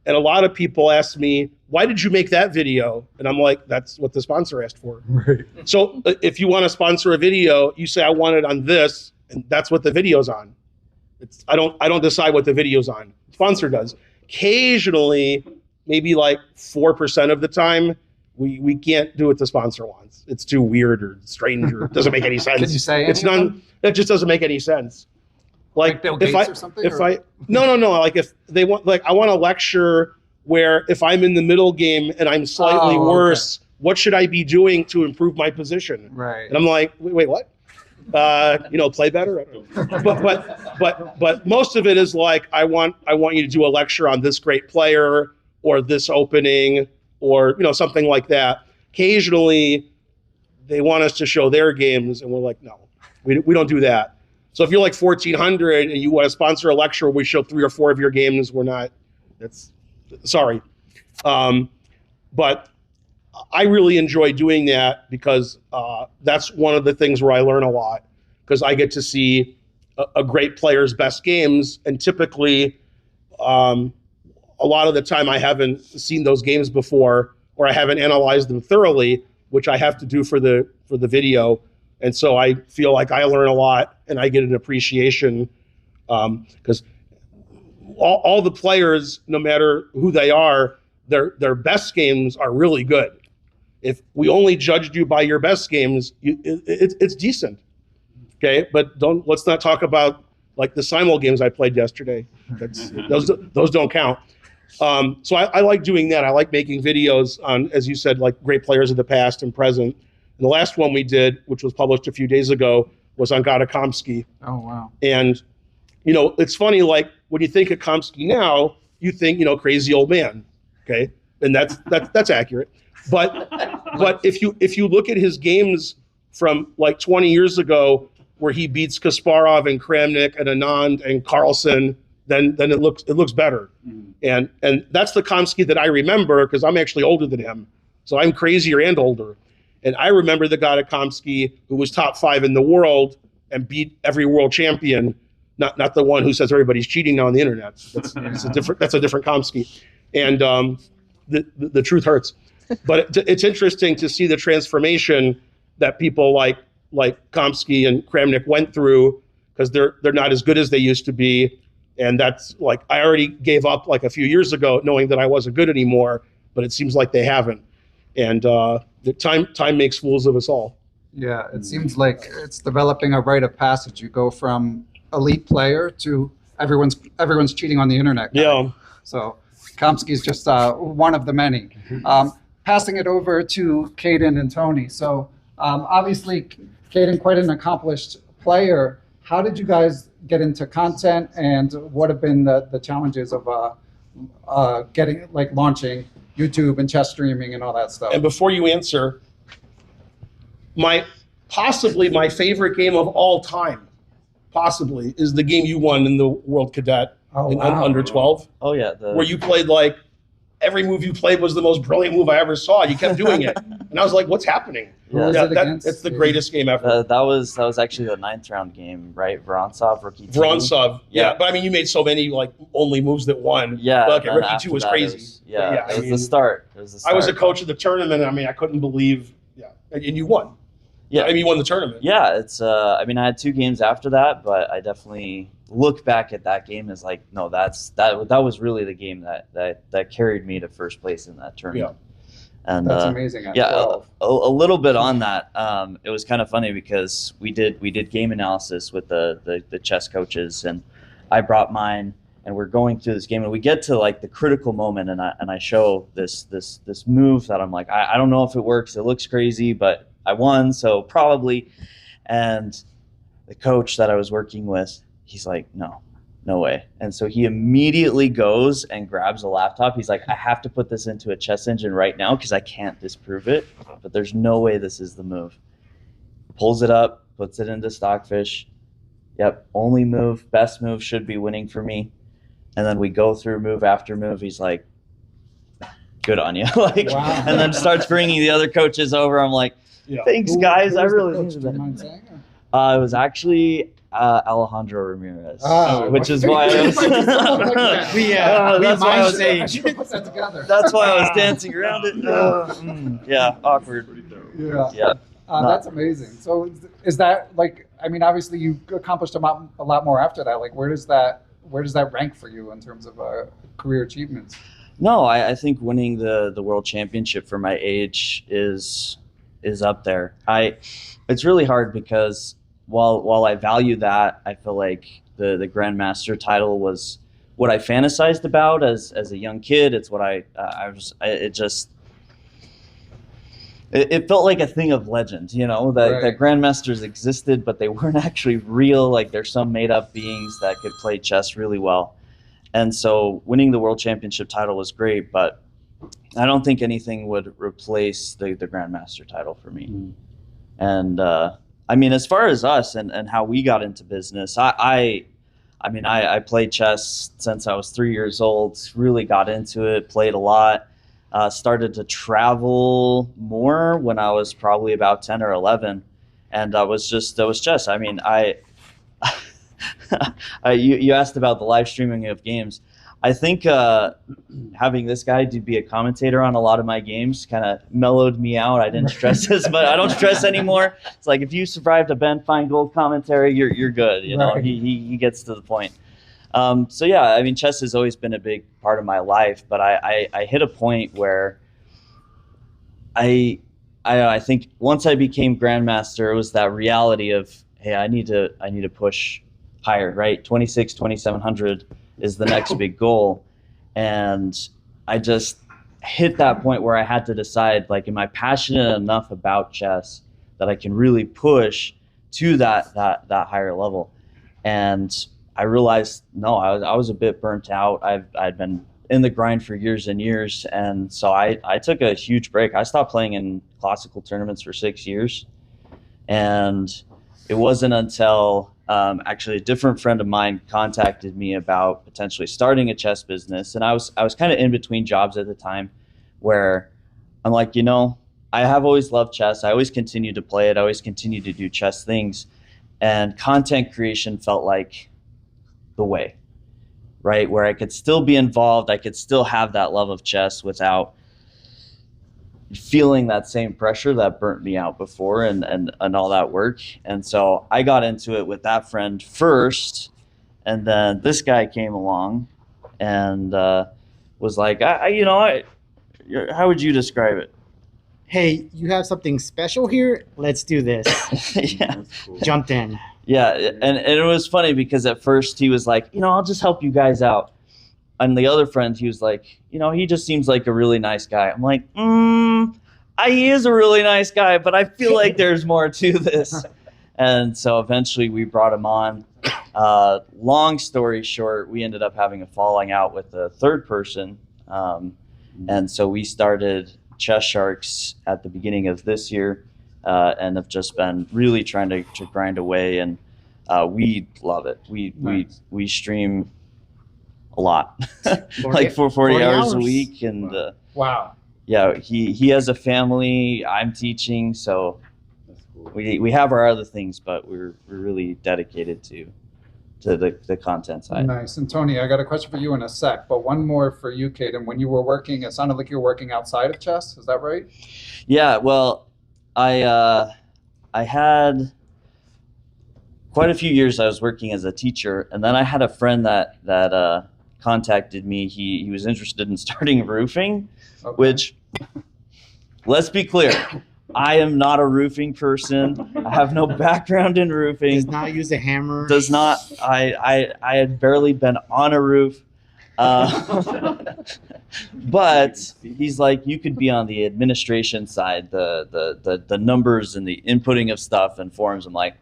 And a lot of people ask me, why did you make that video? And I'm like, that's what the sponsor asked for. Right. So if you want to sponsor a video, you say, I want it on this, and that's what the video's on. I don't decide what the video's on. Sponsor does. Occasionally, maybe like 4% of the time, we can't do what the sponsor wants. It's too weird or strange or it doesn't make any sense. Can you say it's none? That just doesn't make any sense. Like Bill Gates or something? No. Like if they want, like I want a lecture where if I'm in the middle game and I'm slightly worse, what should I be doing to improve my position? Right. And I'm like, wait, what? Play better. But most of it is like I want you to do a lecture on this great player or this opening or something like that. Occasionally, they want us to show their games, and we're like, no, we don't do that. So if you're like 1400 and you want to sponsor a lecture where we show 3 or 4 of your games, we're not. Sorry. But I really enjoy doing that because that's one of the things where I learn a lot, because I get to see a great player's best games, and typically a lot of the time I haven't seen those games before, or I haven't analyzed them thoroughly, which I have to do for the video. And so I feel like I learn a lot and I get an appreciation, because all the players, no matter who they are, their best games are really good. If we only judged you by your best games, it's decent. Okay, but let's not talk about like the simul games I played yesterday. Those don't count. So I like doing that. I like making videos on, as you said, like great players of the past and present. And the last one we did, which was published a few days ago, was on Komsky. Oh, wow. And, it's funny, like when you think of Komsky now, you think, crazy old man. Okay. And that's accurate. But if you look at his games from like 20 years ago, where he beats Kasparov and Kramnik and Anand and Carlsen, then it looks better. And that's the Komsky that I remember, because I'm actually older than him. So I'm crazier and older. And I remember the guy at Komsky who was top 5 in the world and beat every world champion, not the one who says everybody's cheating now on the internet. That's a different Komsky. And the truth hurts. But it's interesting to see the transformation that people like Komsky and Kramnik went through, because they're not as good as they used to be. And that's like, I already gave up like a few years ago knowing that I wasn't good anymore, but it seems like they haven't. And the time makes fools of us all. Yeah, it seems like it's developing a rite of passage. You go from elite player to everyone's cheating on the internet guy. Yeah. So Komsky's just one of the many. Passing it over to Caden and Tony. So obviously, Caden, quite an accomplished player. How did you guys get into content, and what have been the challenges of launching YouTube and chess streaming and all that stuff? And before you answer, possibly my favorite game of all time, possibly, is the game you won in the World Cadet under 12. Oh yeah, where you played like every move you played was the most brilliant move I ever saw. You kept doing it, and I was like, "What's happening?" It's the greatest game ever. That was actually the 9th round game, right? Vorontsov, rookie 2. Vorontsov, yeah. But I mean, you made so many like only moves that won. Yeah. But, okay, rookie 2 was crazy. It was the start. I was a coach of the tournament. I mean, I couldn't believe. Yeah, and you won. Yeah, I mean, you won the tournament. Yeah, it's. I mean, I had 2 games after that, but I definitely look back at that game as like, no, that was really the game that carried me to first place in that tournament. Yeah. And that's amazing. A little bit on that. It was kind of funny because we did game analysis with the chess coaches, and I brought mine, and we're going through this game, and we get to like the critical moment, and I show this move that I'm like, I don't know if it works. It looks crazy, but I won, so probably. And the coach that I was working with, he's like, no way. And so he immediately goes and grabs a laptop. He's like, I have to put this into a chess engine right now because I can't disprove it, but there's no way this is the move. Pulls it up, puts it into Stockfish. Yep, only move, best move, should be winning for me. And then we go through move after move. He's like, good on you. Wow. And then starts bringing the other coaches over. I'm like, thanks, guys. I really needed that. It was actually Alejandro Ramirez, which is why I was. That's why I was saying. That's why I was dancing around it. Yeah, awkward. Yeah. That's amazing. So is that like? I mean, obviously you accomplished a lot more after that. Like, where does that rank for you in terms of career achievements? No, I think winning the world championship for my age is up there. It's really hard because while I value that, I feel like the Grandmaster title was what I fantasized about as a young kid. It's what it felt like a thing of legend, that Grandmasters existed, but they weren't actually real. Like, there's some made up beings that could play chess really well. And so winning the world championship title was great, but I don't think anything would replace the Grandmaster title for me. And I mean, as far as us and how we got into business, I played chess since I was 3 years old, really got into it, played a lot. started to travel more when I was probably about 10 or 11. And that was chess. I mean, you asked about the live streaming of games. I think having this guy to be a commentator on a lot of my games kind of mellowed me out. I didn't stress as much. I don't stress anymore. It's like if you survived a Ben Feingold commentary, you're good. You know, he gets to the point. So yeah, I mean, chess has always been a big part of my life, but I hit a point where I think once I became grandmaster, it was that reality of, hey, I need to push higher, right? 2,700 is the next big goal. And I just hit that point where I had to decide, like, am I passionate enough about chess that I can really push to that higher level? And I realized, no, I was a bit burnt out. I'd been in the grind for years and years. And so I took a huge break. I stopped playing in classical tournaments for 6 years. And it wasn't until actually a different friend of mine contacted me about potentially starting a chess business. And I was kind of in between jobs at the time where I'm like, you know, I have always loved chess. I always continue to play it. I always continue to do chess things. And content creation felt like the way, right? Where I could still be involved. I could still have that love of chess without feeling that same pressure that burnt me out before and all that work. And so I got into it with that friend first, and then this guy came along and was like, how would you describe it? Hey, you have something special here? Let's do this. Yeah. Jumped in. Yeah, and it was funny because at first he was like, I'll just help you guys out. And the other friend, he was like, he just seems like a really nice guy. I'm like, he is a really nice guy, but I feel like there's more to this. And so eventually we brought him on. Long story short, we ended up having a falling out with the third person. And so we started Chess Sharks at the beginning of this year and have just been really trying to grind away. And we love it. We stream a lot, like for 40 hours a week. And wow. Yeah, he has a family. I'm teaching, so we have our other things, but we're really dedicated to the content side. Nice. And Tony, I got a question for you in a sec, but one more for you, Caden. When you were working, it sounded like you were working outside of chess. Is that right? Yeah. Well, I had quite a few years I was working as a teacher, and then I had a friend that contacted me. He was interested in starting roofing, okay. Which, let's be clear, I am not a roofing person. I have no background in roofing. Does not use a hammer. Does not. I had barely been on a roof. But he's like, you could be on the administration side, the numbers and the inputting of stuff and forms. I'm like,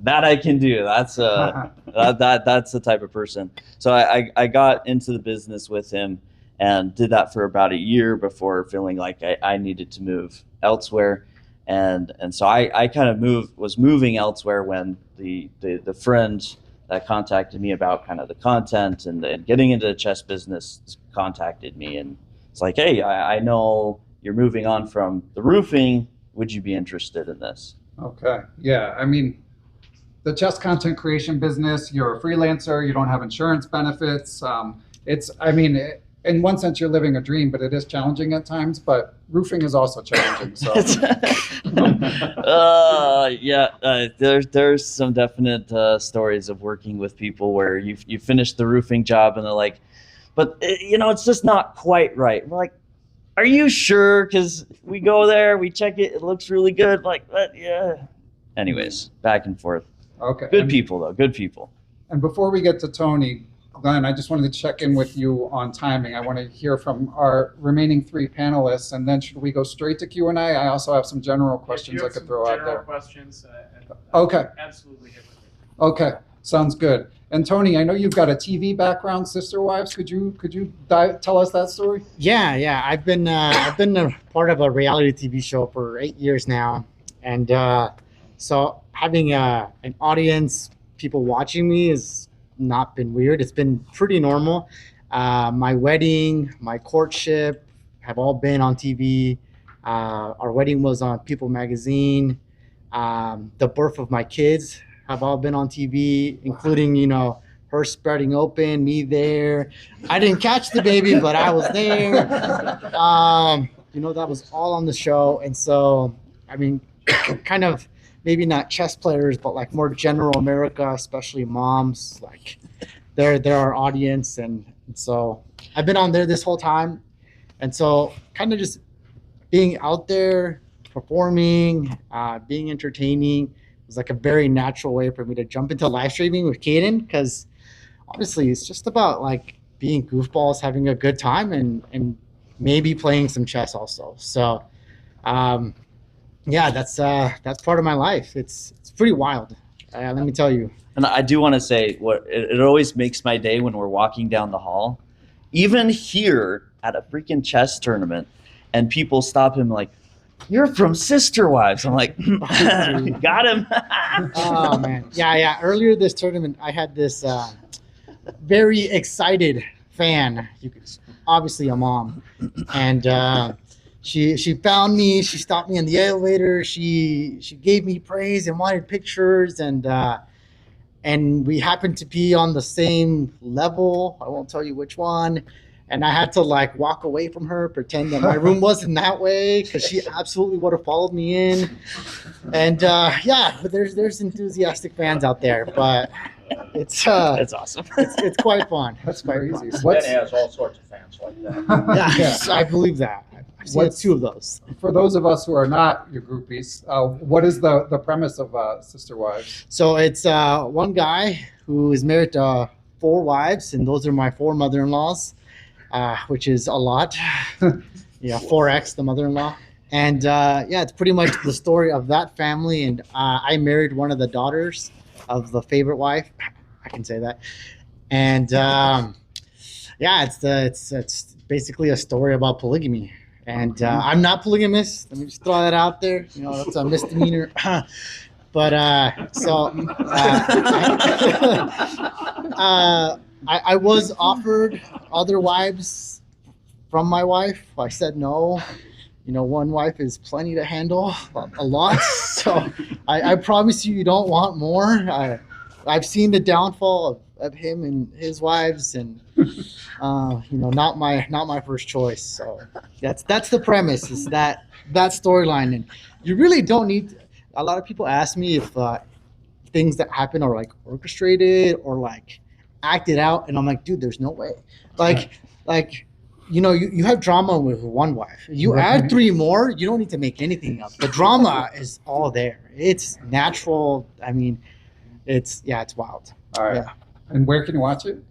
that I can do. That's that's the type of person. So I got into the business with him and did that for about a year before feeling like I needed to move elsewhere. And so I kind of was moving elsewhere when the friend that contacted me about kind of the content and getting into the chess business contacted me, and it's like, hey, I know you're moving on from the roofing. Would you be interested in this? Okay. Yeah. I mean, the chess content creation business, you're a freelancer, you don't have insurance benefits. In one sense, you're living a dream, but it is challenging at times. But roofing is also challenging. So, there's some definite stories of working with people where you finish the roofing job and they're like, but it's just not quite right. We're like, are you sure? Because we go there, we check it, it looks really good. Like, but yeah. Anyways, back and forth. Okay. Good people though. Good people. And before we get to Tony, Glenn, I just wanted to check in with you on timing. I want to hear from our remaining three panelists, and then should we go straight to Q&A? I also have some general questions I could throw out there. General questions. Okay. Absolutely hit with it. Okay, sounds good. And Tony, I know you've got a TV background, Sister Wives. Could you tell us that story? Yeah. I've been a part of a reality TV show for 8 years now, and so having an audience, people watching me has not been weird. It's been pretty normal. My wedding, my courtship, have all been on TV. Our wedding was on People Magazine. The birth of my kids have all been on TV, including, her spreading open, me there. I didn't catch the baby, but I was there. That was all on the show. And so, I mean, kind of maybe not chess players, but like more general America, especially moms, like they're our audience. And so I've been on there this whole time. And so kind of just being out there, performing, being entertaining was like a very natural way for me to jump into live streaming with Caden, because honestly, it's just about like being goofballs, having a good time, and maybe playing some chess also. So, that's part of my life. It's pretty wild. Let me tell you. And I do want to say, it always makes my day when we're walking down the hall, even here at a freaking chess tournament, and people stop him like, "You're from Sister Wives." I'm like, got him. Oh man, yeah. Earlier this tournament, I had this very excited fan. Obviously a mom, and she found me. She stopped me in the elevator. She gave me praise and wanted pictures, and we happened to be on the same level. I won't tell you which one. And I had to like walk away from her, pretend that my room wasn't that way, because she absolutely would have followed me in. And but there's enthusiastic fans out there, but it's awesome. it's quite fun. That's very easy. Ben has all sorts of fans like that. Yeah, I believe that. I've seen two of those. For those of us who are not your groupies, what is the premise of Sister Wives? So it's one guy who is married to 4 wives, and those are my 4 mother-in-laws. Which is a lot. 4x the mother-in-law. And it's pretty much the story of that family. And I married one of the daughters of the favorite wife. I can say that. And it's basically a story about polygamy. And I'm not polygamous. Let me just throw that out there. That's a misdemeanor. But I was offered other wives from my wife. I said no. One wife is plenty to handle, a lot. So I promise you don't want more. I've seen the downfall of him and his wives, and not my first choice. So that's the premise, is that storyline. And you really don't need. A lot of people ask me if things that happen are like orchestrated or like acted out, and I'm like, dude, there's no way. You have drama with one wife. You add 3 more, you don't need to make anything up. The drama is all there. It's natural. I mean, it's wild. All right. Yeah. And where can you watch it?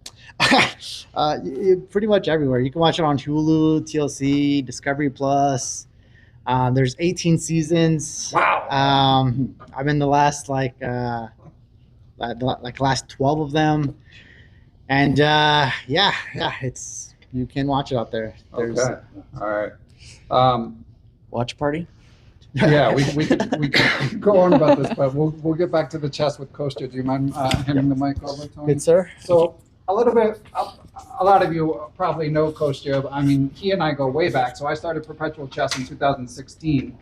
Pretty much everywhere. You can watch it on Hulu, TLC, Discovery Plus. There's 18 seasons. Wow. I'm in the last last 12 of them. And you can watch it out there. Okay. All right. Watch party. Yeah, we could go on about this, but we'll get back to the chess with Kostya. Do you mind handing the mic over, Tony? Good, sir. So a lot of you probably know Kostya. I mean, he and I go way back. So I started Perpetual Chess in 2016,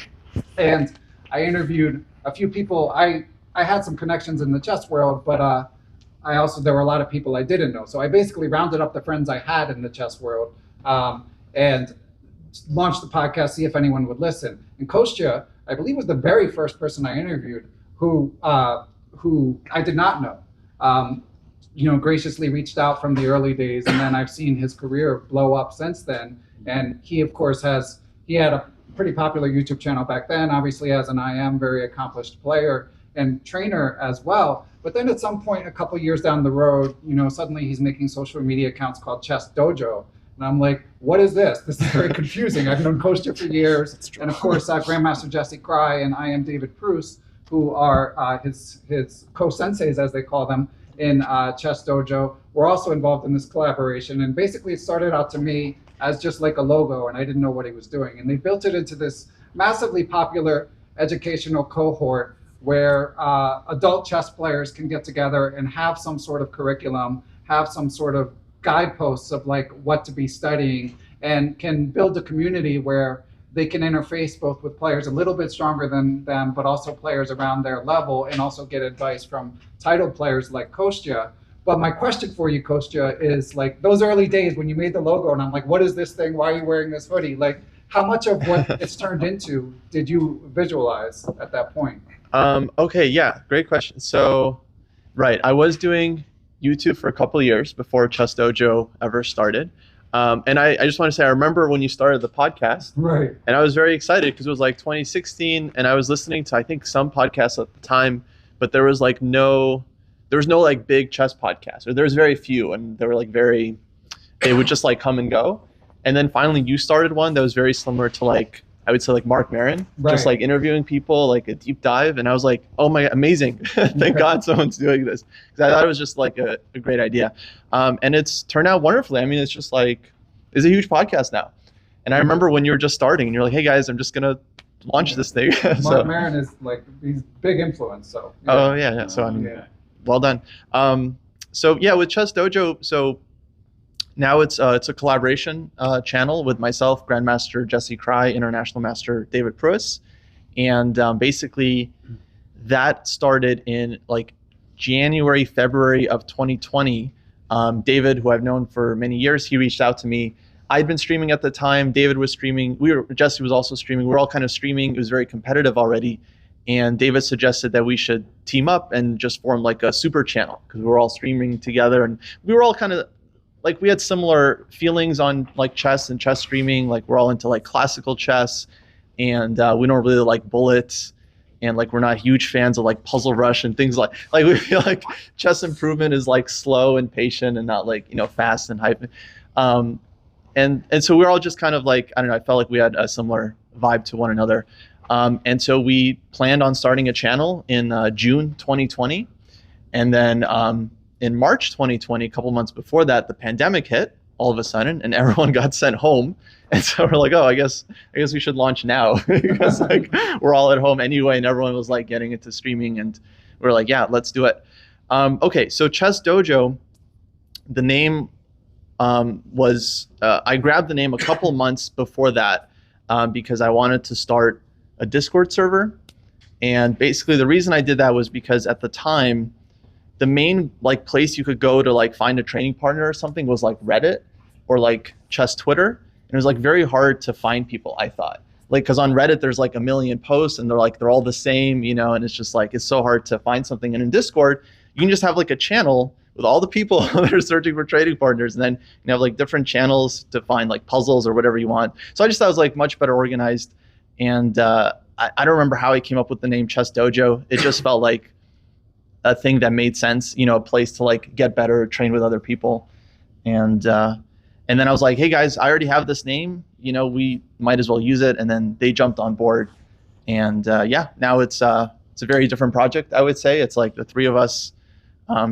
and I interviewed a few people. I had some connections in the chess world, but there were a lot of people I didn't know. So I basically rounded up the friends I had in the chess world and launched the podcast, see if anyone would listen. And Kostya, I believe, was the very first person I interviewed who I did not know. Graciously reached out from the early days, and then I've seen his career blow up since then. And he, of course, he had a pretty popular YouTube channel back then, obviously as an IM, very accomplished player and trainer as well. But then at some point, a couple years down the road, suddenly he's making social media accounts called Chess Dojo. And I'm like, what is this? This is very confusing. I've known Kostya for years. And of course, Grandmaster Jesse Cry and I am David Pruce, who are his co-senseis, as they call them, in Chess Dojo. We're also involved in this collaboration. And basically, it started out to me as just like a logo, and I didn't know what he was doing. And they built it into this massively popular educational cohort where adult chess players can get together and have some sort of curriculum, have some sort of guideposts of like what to be studying, and can build a community where they can interface both with players a little bit stronger than them, but also players around their level, and also get advice from titled players like Kostya. But my question for you, Kostya, is like those early days when you made the logo and I'm like, what is this thing? Why are you wearing this hoodie? Like, how much of what it's turned into did you visualize at that point? Okay, yeah, great question. So, right, I was doing YouTube for a couple of years before Chess Dojo ever started. And I just want to say, I remember when you started the podcast. Right. And I was very excited because it was like 2016 and I was listening to, I think, some podcasts at the time, but there was no like big chess podcast, or there was very few, and they were like they would just like come and go. And then finally you started one that was very similar to like, I would say like Mark Maron, just like interviewing people, like a deep dive. And I was like, oh my, amazing. Thank God someone's doing this. Because I thought it was just like a great idea. And it's turned out wonderfully. I mean, it's just like, it's a huge podcast now. And I remember when you were just starting and you're like, hey guys, I'm just going to launch this thing. Mark Maron is like, he's big influence. So. Yeah. Oh yeah. So I mean, well done. So yeah, with Chess Dojo, so now it's a collaboration channel with myself, Grandmaster Jesse Cry, International Master David Pruis, and basically that started in like January, February of 2020. David, who I've known for many years, he reached out to me. I'd been streaming at the time. David was streaming. Jesse was also streaming. We were all kind of streaming. It was very competitive already. And David suggested that we should team up and just form like a super channel because we were all streaming together, and we were all kind of like, we had similar feelings on like chess and chess streaming. Like we're all into like classical chess, and we don't really like bullets, and like we're not huge fans of like Puzzle Rush and things like we feel like chess improvement is like slow and patient and not like, you know, fast and hype. And so we're all just kind of like, I don't know, I felt like we had a similar vibe to one another. And so we planned on starting a channel in June 2020, and then in March 2020, a couple months before that, the pandemic hit all of a sudden, and everyone got sent home. And so we're like, oh, I guess we should launch now because like we're all at home anyway, and everyone was like getting into streaming, and we're like, yeah, let's do it. Okay, so Chess Dojo, the name was I grabbed the name a couple months before that because I wanted to start a Discord server, and basically the reason I did that was because at the time, the main like place you could go to like find a training partner or something was like Reddit or like Chess Twitter. And it was like very hard to find people, I thought. Like, cause on Reddit, there's like a million posts and they're all the same, you know, and it's just like, it's so hard to find something. And in Discord, you can just have like a channel with all the people that are searching for trading partners. And then you can have like different channels to find like puzzles or whatever you want. So I just thought it was like much better organized. And I don't remember how I came up with the name Chess Dojo. It just felt like a thing that made sense, you know, a place to like get better, train with other people. And then I was like, hey guys, I already have this name, you know, we might as well use it. And then they jumped on board. And yeah, now it's a very different project, I would say. It's like the three of us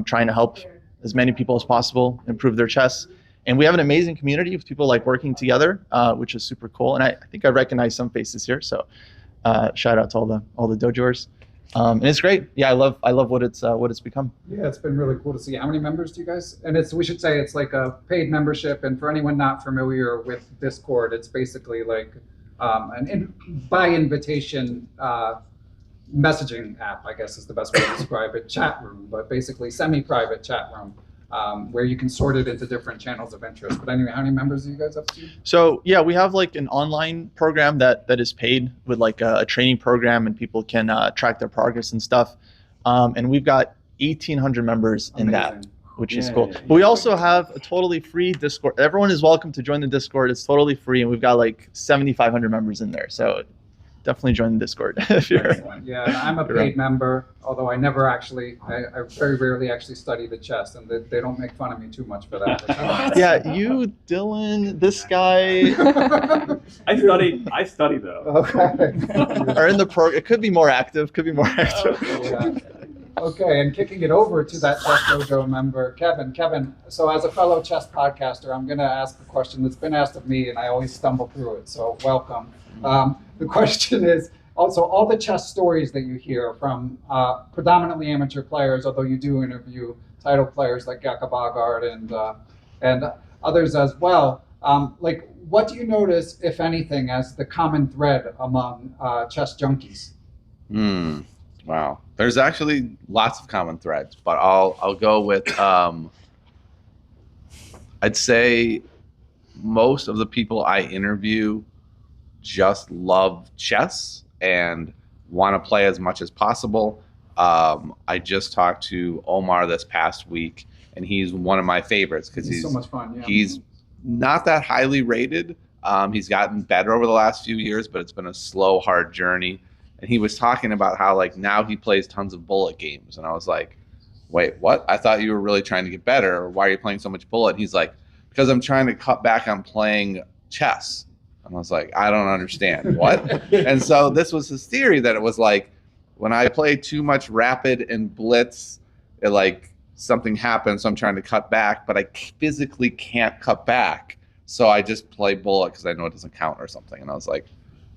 trying to help as many people as possible improve their chess. And we have an amazing community of people like working together, which is super cool. And I think I recognize some faces here. So shout out to all the dojoers. And it's great. Yeah, I love what it's become. Yeah, it's been really cool to see. How many members do you guys? And we should say it's like a paid membership. And for anyone not familiar with Discord, it's basically like by invitation messaging app, I guess is the best way to describe it. Chat room, but basically semi-private chat room. Where you can sort it into different channels of interest. But anyway, how many members are you guys up to? So yeah, we have like an online program that is paid with like a training program, and people can track their progress and stuff. And we've got 1,800 members in that, which is cool. But we also have a totally free Discord. Everyone is welcome to join the Discord. It's totally free, and we've got like 7,500 members in there. So definitely join the Discord if you're. Yeah, I'm a paid member, although I never actually, I very rarely actually study the chess, and they don't make fun of me too much for that. Yeah, you, Dylan, this guy. I study though. Okay. Are in the program. It could be more active. Yeah. Okay, and kicking it over to that Chess Dojo member, Kevin. Kevin, so as a fellow chess podcaster, I'm going to ask a question that's been asked of me, and I always stumble through it, so welcome. The question is, also all the chess stories that you hear from predominantly amateur players, although you do interview title players like Gaka Bogart and others as well, Like, what do you notice, if anything, as the common thread among chess junkies? Wow. There's actually lots of common threads, but I'll go with I'd say most of the people I interview just love chess and want to play as much as possible. I just talked to Omar this past week, and he's one of my favorites because he's so much fun. Yeah. He's not that highly rated. He's gotten better over the last few years, but it's been a slow, hard journey. And he was talking about how like now he plays tons of bullet games, and I was like, wait, what? I thought you were really trying to get better. Or why are you playing so much bullet? And he's like, because I'm trying to cut back on playing chess. And I was like, I don't understand. What? And so this was his theory, that it was like, when I play too much rapid and blitz, it like something happens. So I'm trying to cut back, but I physically can't cut back. So I just play bullet because I know it doesn't count or something. And I was like,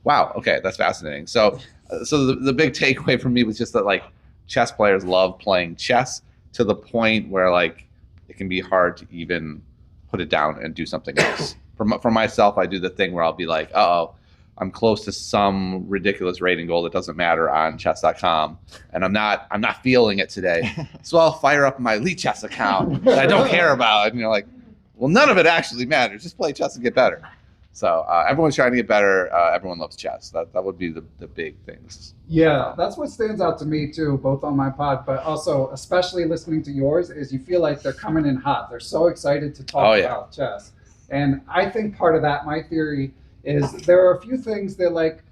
wow, okay, that's fascinating. So the big takeaway for me was just that like chess players love playing chess to the point where like it can be hard to even put it down and do something else. For myself, I do the thing where I'll be like, uh-oh, I'm close to some ridiculous rating goal that doesn't matter on chess.com, and I'm not feeling it today. So I'll fire up my Elite Chess account that I don't care about, and you're like, well, none of it actually matters. Just play chess and get better. So everyone's trying to get better. Everyone loves chess. That would be the big things. Yeah, that's what stands out to me too, both on my pod, but also especially listening to yours, is you feel like they're coming in hot. They're so excited to talk about chess. And I think part of that, my theory, is there are a few things that like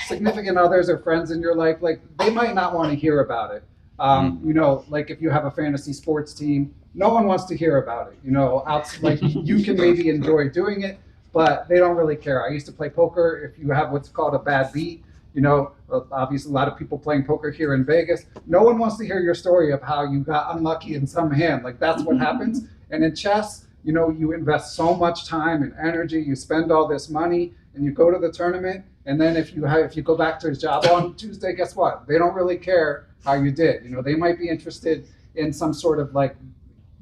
significant others or friends in your life, like they might not want to hear about it. You know, like if you have a fantasy sports team, no one wants to hear about it. You know, like you can maybe enjoy doing it, but they don't really care. I used to play poker. If you have what's called a bad beat, you know, obviously a lot of people playing poker here in Vegas, no one wants to hear your story of how you got unlucky in some hand. Like that's what happens. And in chess, you know, you invest so much time and energy, you spend all this money, and you go to the tournament, and then if you go back to his job on Tuesday, guess what? They don't really care how you did. You know, they might be interested in some sort of like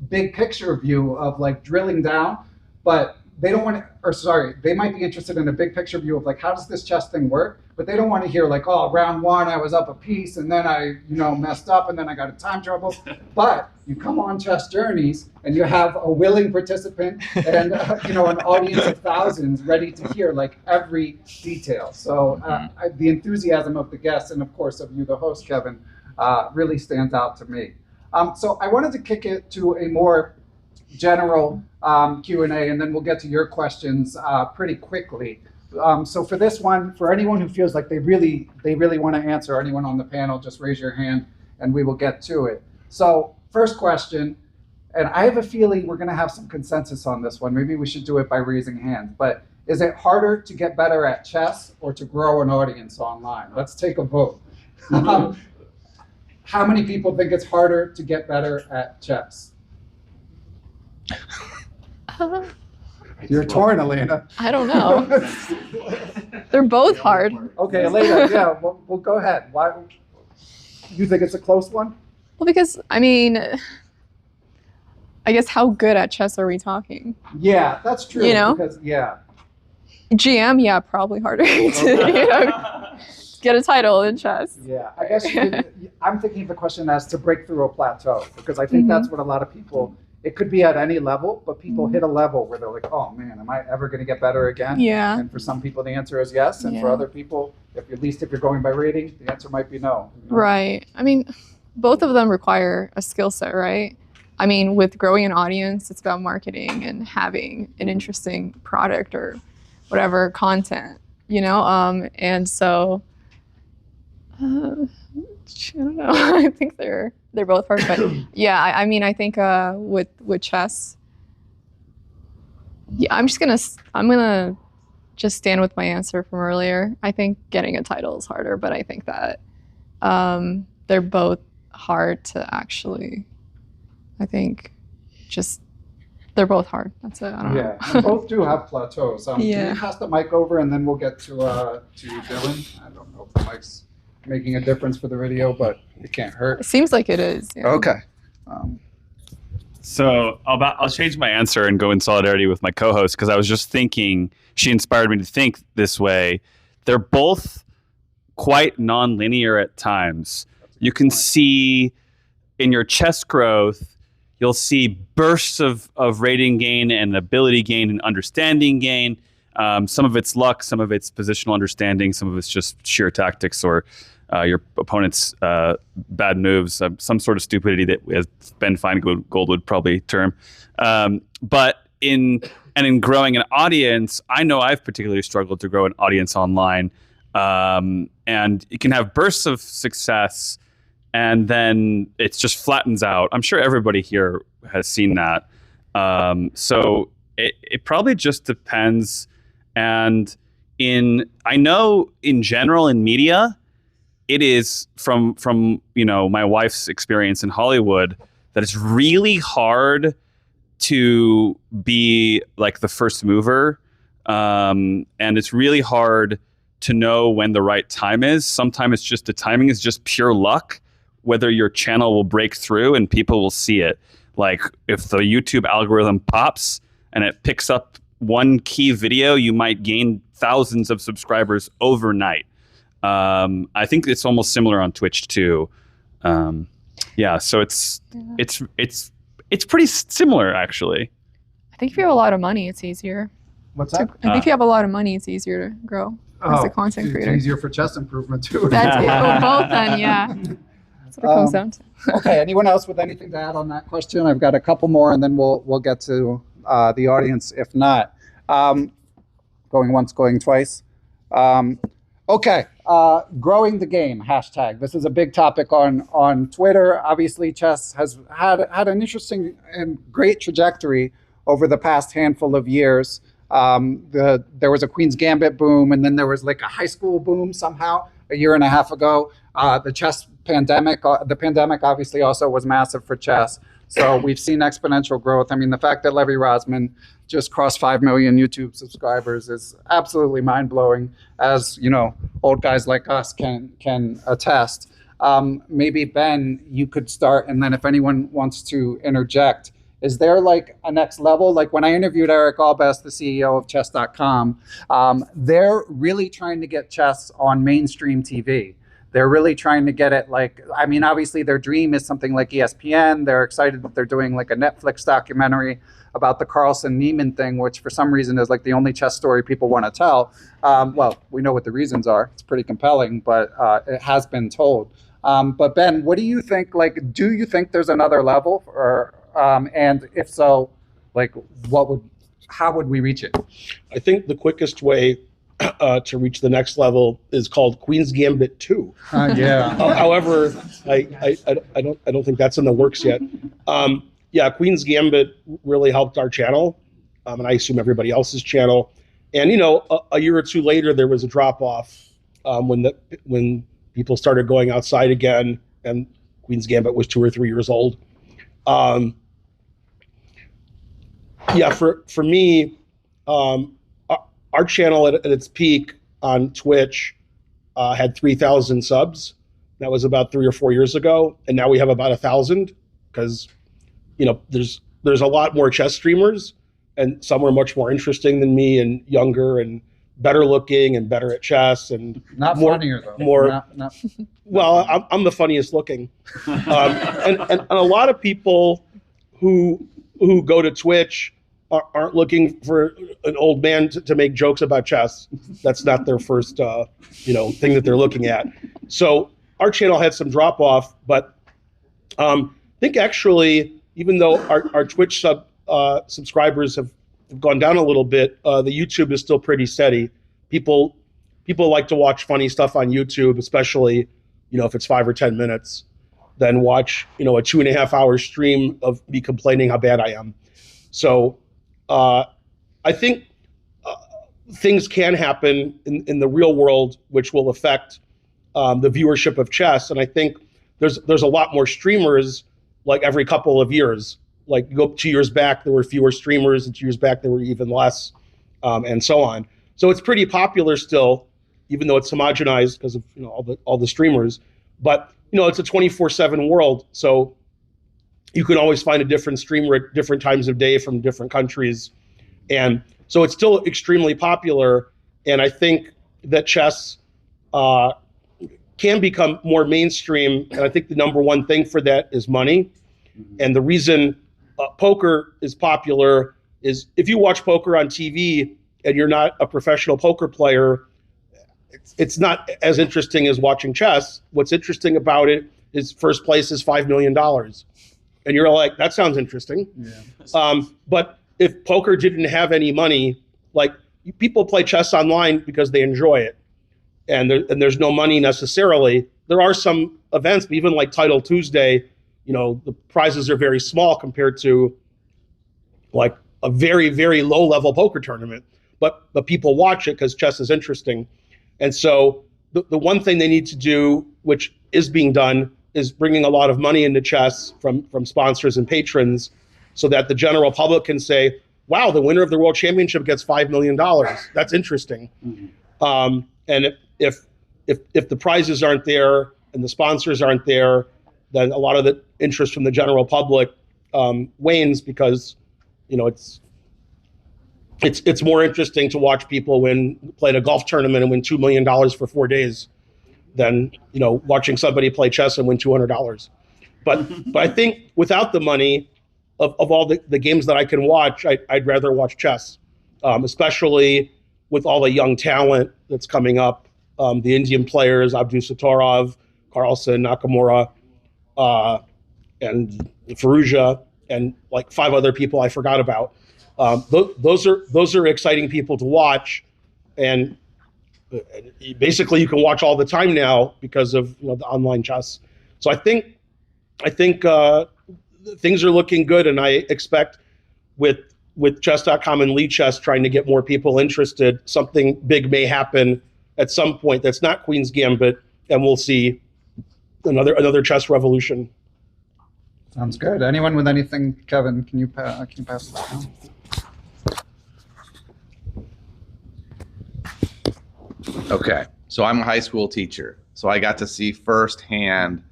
big picture view of like drilling down, but they don't want to, or sorry, they might be interested in a big picture view of like, how does this chess thing work? But they don't want to hear like, oh, round one, I was up a piece and then I, you know, messed up and then I got a time trouble. But you come on Chess Journeys and you have a willing participant and, you know, an audience of thousands ready to hear like every detail. So the enthusiasm of the guests and of course of you, the host, Kevin, really stands out to me. So I wanted to kick it to a more general Q&A, and then we'll get to your questions pretty quickly. So for this one, for anyone who feels like they really want to answer, anyone on the panel, just raise your hand and we will get to it. So first question, and I have a feeling we're going to have some consensus on this one. Maybe we should do it by raising hands, but is it harder to get better at chess or to grow an audience online? Let's take a vote. How many people think it's harder to get better at chess? You're torn, Elena. I don't know. They're both hard. Okay, Elena, yeah, well, go ahead. Why? You think it's a close one? Well, because, I mean, I guess how good at chess are we talking? Yeah, that's true. You know? Because, yeah. GM, yeah, probably harder to you know, get a title in chess. Yeah, I guess I'm thinking of the question as to break through a plateau, because I think that's what a lot of people, it could be at any level, but people hit a level where they're like, oh man, am I ever going to get better again? Yeah. And for some people, the answer is yes. And for other people, at least if you're going by rating, the answer might be no. You know? Right. I mean, both of them require a skill set, right? I mean, with growing an audience, it's about marketing and having an interesting product or whatever content, you know? And so, I don't know. I think they're both hard, but yeah, I mean, I think with chess, yeah, I'm gonna just stand with my answer from earlier. I think getting a title is harder, but I think that they're both hard to actually. I think just they're both hard. That's it. I don't know. Yeah, both do have plateaus. Can you pass the mic over and then we'll get to Dylan? I don't know if the mic's making a difference for the video, but it can't hurt. It seems like it is. Yeah. Okay. So I'll change my answer and go in solidarity with my co-host because I was just thinking, she inspired me to think this way. They're both quite non-linear at times. You can see in your chess growth, you'll see bursts of rating gain and ability gain and understanding gain. Some of it's luck, some of it's positional understanding, some of it's just sheer tactics or your opponent's bad moves, some sort of stupidity that, as Ben Feingold would probably term. But in growing an audience, I know I've particularly struggled to grow an audience online. And you can have bursts of success and then it just flattens out. I'm sure everybody here has seen that. So it probably just depends. And I know in general in media, it is from my wife's experience in Hollywood that it's really hard to be like the first mover. And it's really hard to know when the right time is. Sometimes it's just the timing is just pure luck, whether your channel will break through and people will see it. Like if the YouTube algorithm pops and it picks up one key video, you might gain thousands of subscribers overnight. I think it's almost similar on Twitch too. So it's pretty similar actually. I think if you have a lot of money, it's easier. What's that? I think if you have a lot of money, it's easier to grow as a content creator. It's easier for chess improvement too. That's it. Both then, yeah. That's what it comes down to. Okay. Anyone else with anything to add on that question? I've got a couple more, and then we'll get to the audience. If not, going once, going twice. Okay. Growing the game hashtag. This is a big topic on Twitter. Obviously, chess has had an interesting and great trajectory over the past handful of years. There was a Queen's Gambit boom, and then there was like a high school boom somehow a year and a half ago. The chess pandemic, the pandemic obviously also was massive for chess. So we've seen exponential growth. I mean, the fact that Levy Rosman just crossed 5 million YouTube subscribers is absolutely mind-blowing, as old guys like us can attest. Maybe Ben, you could start, and then if anyone wants to interject, is there like a next level? Like when I interviewed Eric Albest, the CEO of chess.com, they're really trying to get chess on mainstream TV. They're really trying to get it obviously their dream is something like ESPN. They're excited that they're doing like a Netflix documentary about the Carlsen Neiman thing, which for some reason is like the only chess story people want to tell. Well, we know what the reasons are. It's pretty compelling, but it has been told. But Ben, what do you think? Like, do you think there's another level and if so, like how would we reach it? I think the quickest way to reach the next level is called Queen's Gambit 2. Yeah. However, I don't think that's in the works yet. Queen's Gambit really helped our channel, and I assume everybody else's channel. And a year or two later, there was a drop off when people started going outside again, and Queen's Gambit was 2 or 3 years old. For me, our channel at its peak on Twitch had 3,000 subs. That was about 3 or 4 years ago, and now we have about 1,000 because there's a lot more chess streamers, and some are much more interesting than me and younger and better looking and better at chess and not more, funnier though. More, not. Well, I'm the funniest looking, and a lot of people who go to Twitch aren't looking for an old man to make jokes about chess. That's not their first thing that they're looking at. So our channel had some drop off, but I think actually, even though our Twitch subscribers have gone down a little bit, the YouTube is still pretty steady. People like to watch funny stuff on YouTube, especially if it's 5 or 10 minutes, then watch a 2.5 hour stream of me complaining how bad I am. So I think things can happen in the real world which will affect the viewership of chess, and I think there's a lot more streamers like every couple of years. Like you go 2 years back, there were fewer streamers, and 2 years back there were even less, and so on. So it's pretty popular still, even though it's homogenized because of all the streamers. But it's a 24/7 world. So you can always find a different streamer at different times of day from different countries. And so it's still extremely popular. And I think that chess can become more mainstream. And I think the number one thing for that is money. And the reason poker is popular is if you watch poker on TV and you're not a professional poker player, it's not as interesting as watching chess. What's interesting about it is first place is $5 million. And you're like, that sounds interesting. Yeah. But if poker didn't have any money, like people play chess online because they enjoy it. And there's no money necessarily. There are some events, but even like Title Tuesday, you know, the prizes are very small compared to like a very, very low level poker tournament. But people watch it because chess is interesting. And so the one thing they need to do, which is being done, is bringing a lot of money into chess from sponsors and patrons so that the general public can say, wow, the winner of the World Championship gets $5 million. That's interesting. Mm-hmm. And if the prizes aren't there and the sponsors aren't there, then a lot of the interest from the general public wanes because, you know, it's more interesting to watch people play at a golf tournament and win $2 million for 4 days than, you know, watching somebody play chess and win $200. But I think without the money of all the games that I can watch, I'd rather watch chess, especially with all the young talent that's coming up, the Indian players, Abdusattorov, Carlsen, Nakamura, and Fallujah, and like 5 other people I forgot about. Those are exciting people to watch, and basically you can watch all the time now because of, you know, the online chess. So I think things are looking good, and I expect with chess.com and Lead Chess trying to get more people interested, something big may happen at some point that's not Queen's Gambit, and we'll see another chess revolution. Sounds good. Anyone with anything? Kevin, can you pass this down? Okay, so I'm a high school teacher, so I got to see firsthand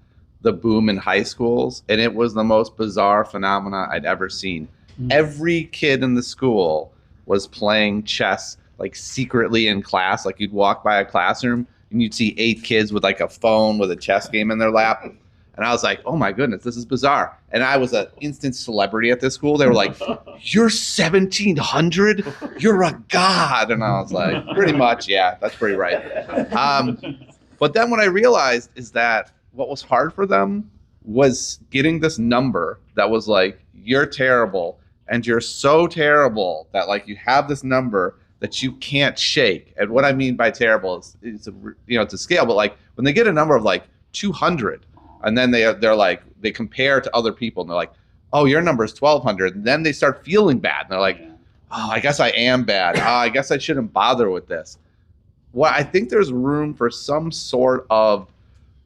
the boom in high schools, and it was the most bizarre phenomena I'd ever seen. Every kid in the school was playing chess, like secretly in class. Like you'd walk by a classroom and you'd see 8 kids with like a phone with a chess game in their lap. And I was like, oh my goodness, this is bizarre. And I was an instant celebrity at this school. They were like, you're 1,700? You're a god. And I was like, pretty much, yeah, that's pretty right. But then what I realized is that what was hard for them was getting this number that was like, you're terrible. And you're so terrible that like you have this number that you can't shake. And what I mean by terrible is it's a scale, but like when they get a number of like 200, and then they're like, they compare to other people and they're like, oh, your number is 1,200. And then they start feeling bad. And they're like, oh, I guess I am bad. Oh, I guess I shouldn't bother with this. Well, I think there's room for some sort of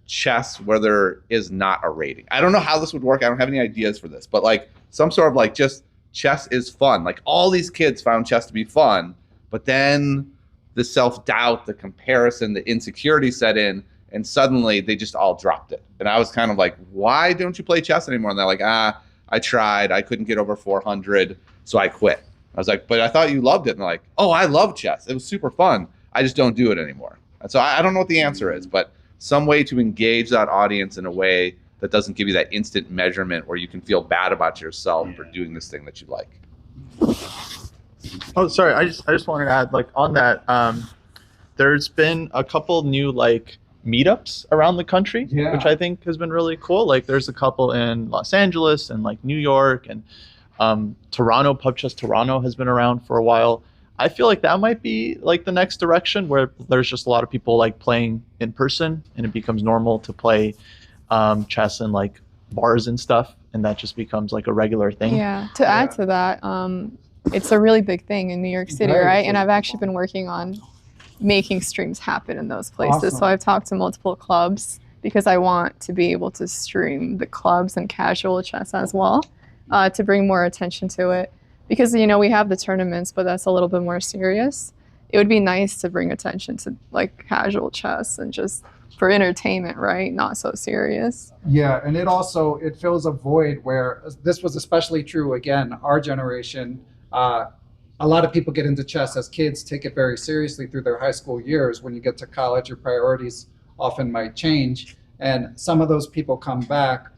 chess where there is not a rating. I don't know how this would work. I don't have any ideas for this, but like some sort of like just chess is fun. Like all these kids found chess to be fun, but then the self-doubt, the comparison, the insecurity set in, and suddenly they just all dropped it. And I was kind of like, why don't you play chess anymore? And they're like, I tried. I couldn't get over 400, so I quit. I was like, but I thought you loved it. And they're like, oh, I love chess. It was super fun. I just don't do it anymore. And so I don't know what the answer is, but some way to engage that audience in a way that doesn't give you that instant measurement where you can feel bad about yourself for doing this thing that you like. Oh, sorry. I just wanted to add, like, on that, there's been a couple new like meetups around the country, which I think has been really cool. Like there's a couple in Los Angeles and like New York, and Toronto. Pub Chess Toronto has been around for a while. I feel like that might be like the next direction, where there's just a lot of people like playing in person, and it becomes normal to play chess in like bars and stuff, and that just becomes like a regular thing. Yeah. To add to that, it's a really big thing in New York City, right? And I've actually been working on making streams happen in those places. Awesome. So I've talked to multiple clubs because I want to be able to stream the clubs and casual chess as well, to bring more attention to it. Because, you know, we have the tournaments, but that's a little bit more serious. It would be nice to bring attention to like casual chess and just for entertainment, right? Not so serious. Yeah, and it fills a void where this was especially true again, our generation. A lot of people get into chess as kids, take it very seriously through their high school years. When you get to college, your priorities often might change. And some of those people come back,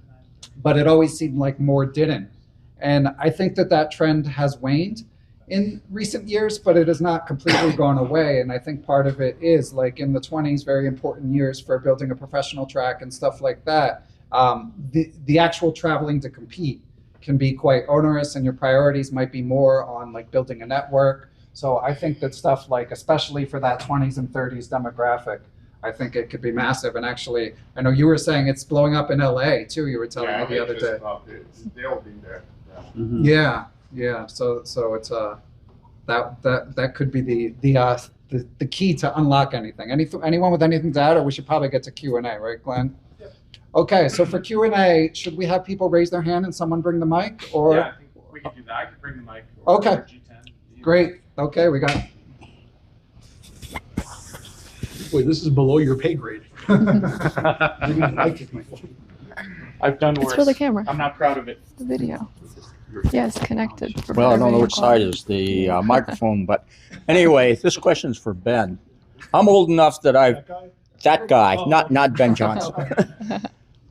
but it always seemed like more didn't. And I think that trend has waned in recent years, but it has not completely gone away. And I think part of it is like in the 20s, very important years for building a professional track and stuff like that. The actual traveling to compete can be quite onerous, and your priorities might be more on like building a network. So I think that stuff like, especially for that 20s and 30s demographic, I think it could be massive. And actually, I know you were saying it's blowing up in LA too. You were telling me the other day. They'll be there. Yeah. So it's that could be the key to unlock anything. Anyone with anything to add, or we should probably get to Q&A, right, Glenn? Okay, so for Q&A, should we have people raise their hand and someone bring the mic? Or Yeah, I think we can do that. I can bring the mic. Okay. G10. Great. Okay, we got. Wait, this is below your pay grade. I've done worse. It's for the camera. I'm not proud of it. The video. Yes, connected. for Well, I better don't know video which side quality. is the microphone, but anyway, this question's for Ben. I'm old enough that that guy, not Ben Johnson.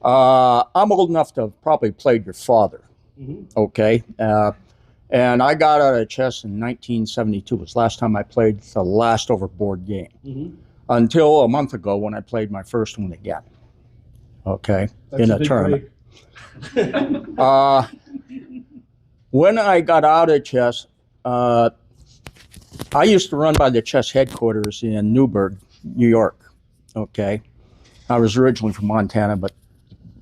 I'm old enough to have probably played your father. Okay. And I got out of chess in 1972. It was the last time I played the last overboard game. Until a month ago when I played my first one again. Okay. That's in a a big tournament. When I got out of chess, I used to run by the chess headquarters in Newburgh, New York. Okay. I was originally from Montana, but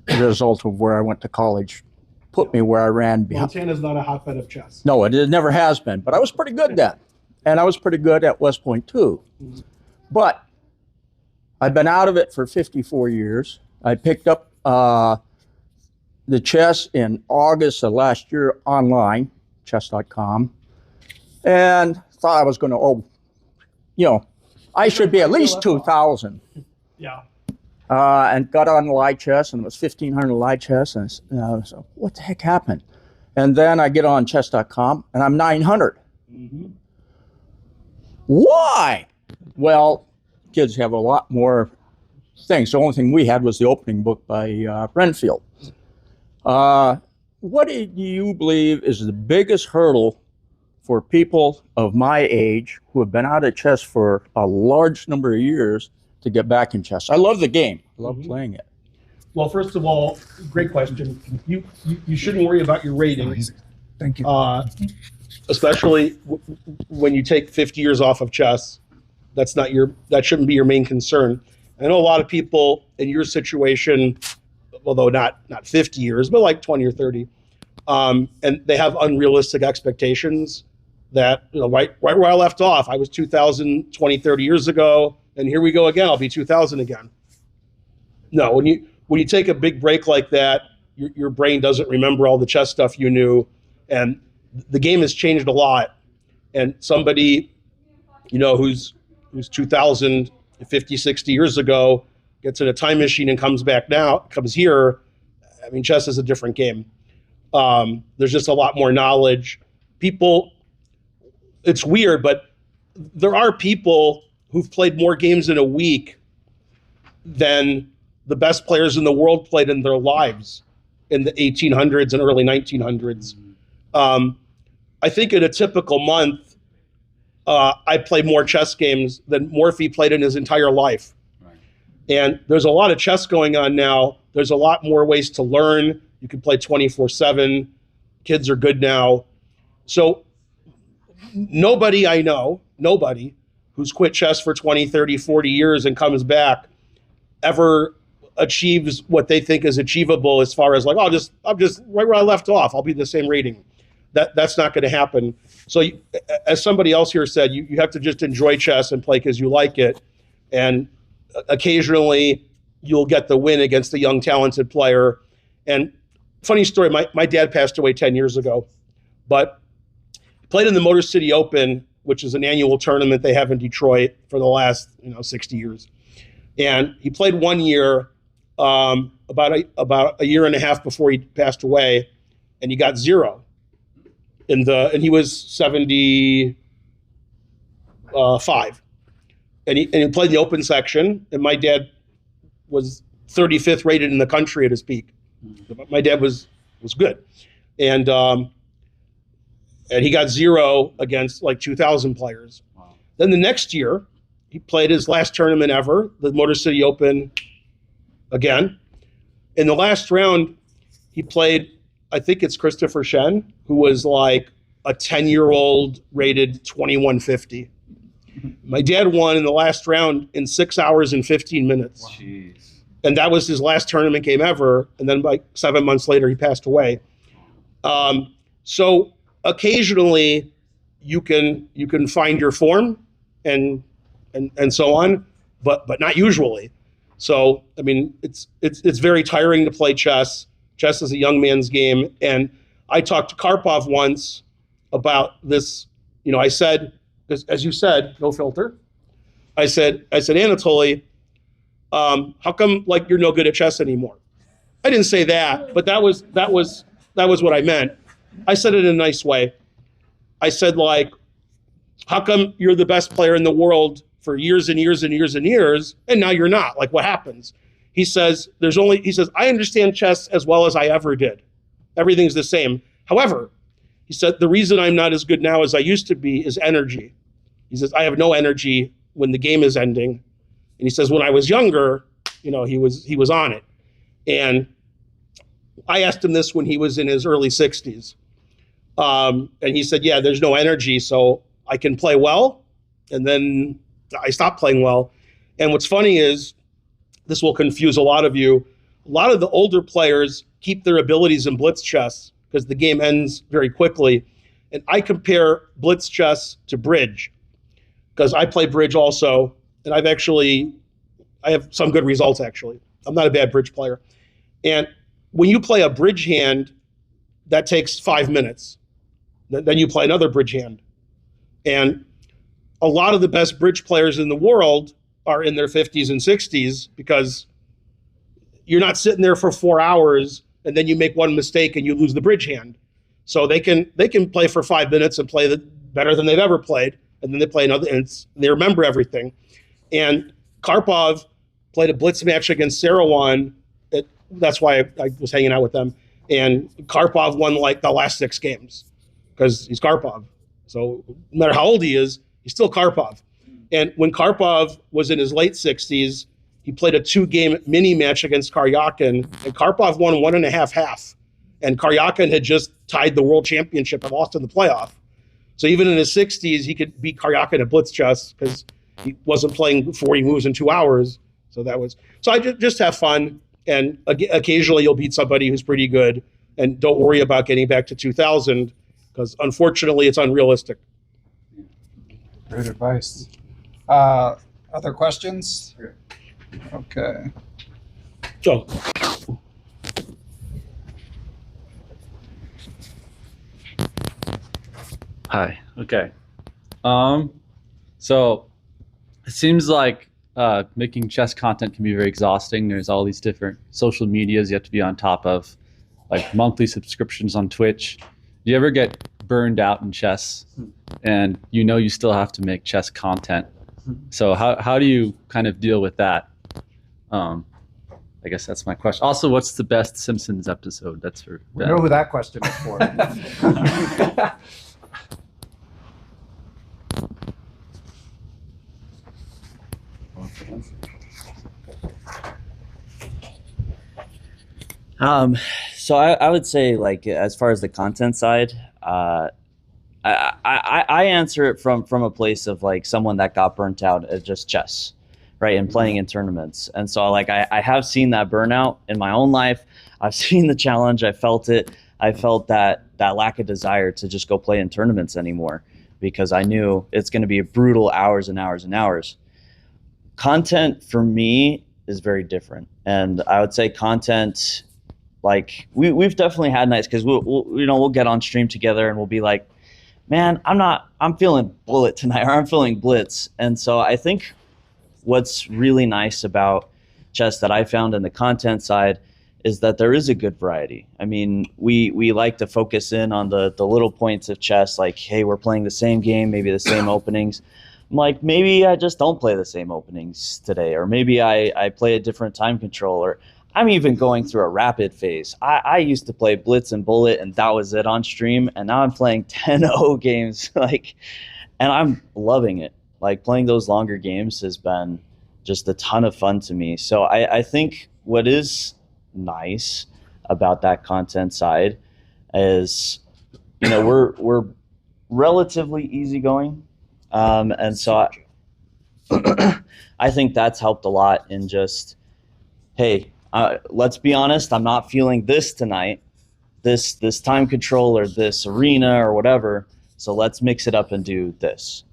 the result of where I went to college put me where I ran behind. Montana's not a hotbed of chess. No, it never has been, but I was pretty good then. And I was pretty good at West Point too. But I've been out of it for 54 years. I picked up the chess in August of last year online, chess.com, and thought I was going to, I should be at least 2,000. Yeah. And got on live chess, and it was 1,500 live chess, and I was like, what the heck happened? And then I get on chess.com, and I'm 900. Why? Well, kids have a lot more things. The only thing we had was the opening book by Renfield. What do you believe is the biggest hurdle for people of my age who have been out of chess for a large number of years to get back in chess? I love the game. I love playing it. Well, first of all, great question. You shouldn't worry about your rating. Thank you. Especially when you take 50 years off of chess. That shouldn't be your main concern. I know a lot of people in your situation, although not 50 years, but like 20 or 30, and they have unrealistic expectations that, right where I left off, I was 2,000 20, 30 years ago, and here we go again, I'll be 2,000 again. No, when you take a big break like that, your brain doesn't remember all the chess stuff you knew, and the game has changed a lot. And somebody, who's 2,000, 50, 60 years ago, gets in a time machine and comes here, I mean, chess is a different game. There's just a lot more knowledge. People, it's weird, but there are people who've played more games in a week than the best players in the world played in their lives in the 1800s and early 1900s. I think in a typical month, I play more chess games than Morphy played in his entire life. Right. And there's a lot of chess going on now. There's a lot more ways to learn. You can play 24/7. Kids are good now. So nobody I know, who's quit chess for 20, 30, 40 years and comes back ever achieves what they think is achievable as far as like, I'm just right where I left off. I'll be the same rating. That's not going to happen. So as somebody else here said, you have to just enjoy chess and play because you like it. And occasionally you'll get the win against a young, talented player. And funny story, my dad passed away 10 years ago, but played in the Motor City Open, which is an annual tournament they have in Detroit for the last 60 years. And he played 1 year, about a year and a half before he passed away, and he got 0. And he was 75. And he played in the open section, and my dad was 35th rated in the country at his peak. My dad was good. And he got 0 against like 2,000 players. Wow. Then the next year, he played his last tournament ever, the Motor City Open again. In the last round, he played, I think it's Christopher Shen, who was like a 10-year-old rated 2150. My dad won in the last round in 6 hours and 15 minutes. Jeez. And that was his last tournament game ever. And then like 7 months later, he passed away. So occasionally you can find your form and so on, but not usually. So, I mean, it's very tiring to play chess. Chess is a young man's game. And I talked to Karpov once about this. You know, I said, as you said, no filter. I said, Anatoly, how come like you're no good at chess anymore? I didn't say that, but that was what I meant. I said it in a nice way. I said like, how come you're the best player in the world for years and years and years and years, and now you're not? Like, what happens? He says, I understand chess as well as I ever did. Everything's the same. However, he said, the reason I'm not as good now as I used to be is energy. He says, I have no energy when the game is ending. And he says, when I was younger, you know, he was on it. And I asked him this when he was in his early 60s. And he said, yeah, there's no energy, so I can play well, and then I stopped playing well. And what's funny is, this will confuse a lot of you, a lot of the older players keep their abilities in blitz chess because the game ends very quickly. And I compare blitz chess to bridge because I play bridge also, and I have some good results actually. I'm not a bad bridge player. And when you play a bridge hand, that takes 5 minutes. Then you play another bridge hand. And a lot of the best bridge players in the world are in their 50s and 60s because you're not sitting there for 4 hours and then you make one mistake and you lose the bridge hand. So they can play for 5 minutes and play better than they've ever played, and then they play another, and they remember everything. And Karpov played a blitz match against Sarawan. That's why I was hanging out with them. And Karpov won like the last 6 games because he's Karpov. So no matter how old he is, he's still Karpov. And when Karpov was in his late 60s, he played a 2-game mini match against Karyakin, and Karpov won 1.5-1/2. And Karyakin had just tied the world championship and lost in the playoff. So even in his 60s, he could beat Karyakin at blitz chess because he wasn't playing 40 moves in 2 hours. So I just have fun. And occasionally you'll beat somebody who's pretty good, and don't worry about getting back to 2000 because unfortunately it's unrealistic. Great advice. Other questions? Okay. Joe. Hi. Okay. So it seems like making chess content can be very exhausting. There's all these different social medias you have to be on top of, like monthly subscriptions on Twitch. Do you ever get burned out in chess and you still have to make chess content? So how do you kind of deal with that? I guess that's my question. Also, what's the best Simpsons episode? That's for We know who that question is for. So I would say, like, as far as the content side, I answer it from a place of like someone that got burnt out at just chess, right, and playing in tournaments. And so like I have seen that burnout in my own life. I've seen the challenge. I felt it. I felt that lack of desire to just go play in tournaments anymore because I knew it's going to be brutal hours and hours and hours. Content for me is very different, and I would say content, like we've definitely had nights because we'll get on stream together and we'll be like, man, I'm feeling bullet tonight, or I'm feeling blitz. And so I think what's really nice about chess that I found in the content side is that there is a good variety. I mean, we like to focus in on the little points of chess, like, hey, we're playing the same game, maybe the same openings. I'm like, maybe I just don't play the same openings today, or maybe I play a different time control, or I'm even going through a rapid phase. I used to play Blitz and Bullet, and that was it on stream, and now I'm playing 10-0 games, and I'm loving it. Like, playing those longer games has been just a ton of fun to me. So I think what is nice about that content side is, we're relatively easygoing, and so I think that's helped a lot in just, hey, let's be honest, I'm not feeling this tonight, this time control or this arena or whatever, so let's mix it up and do this.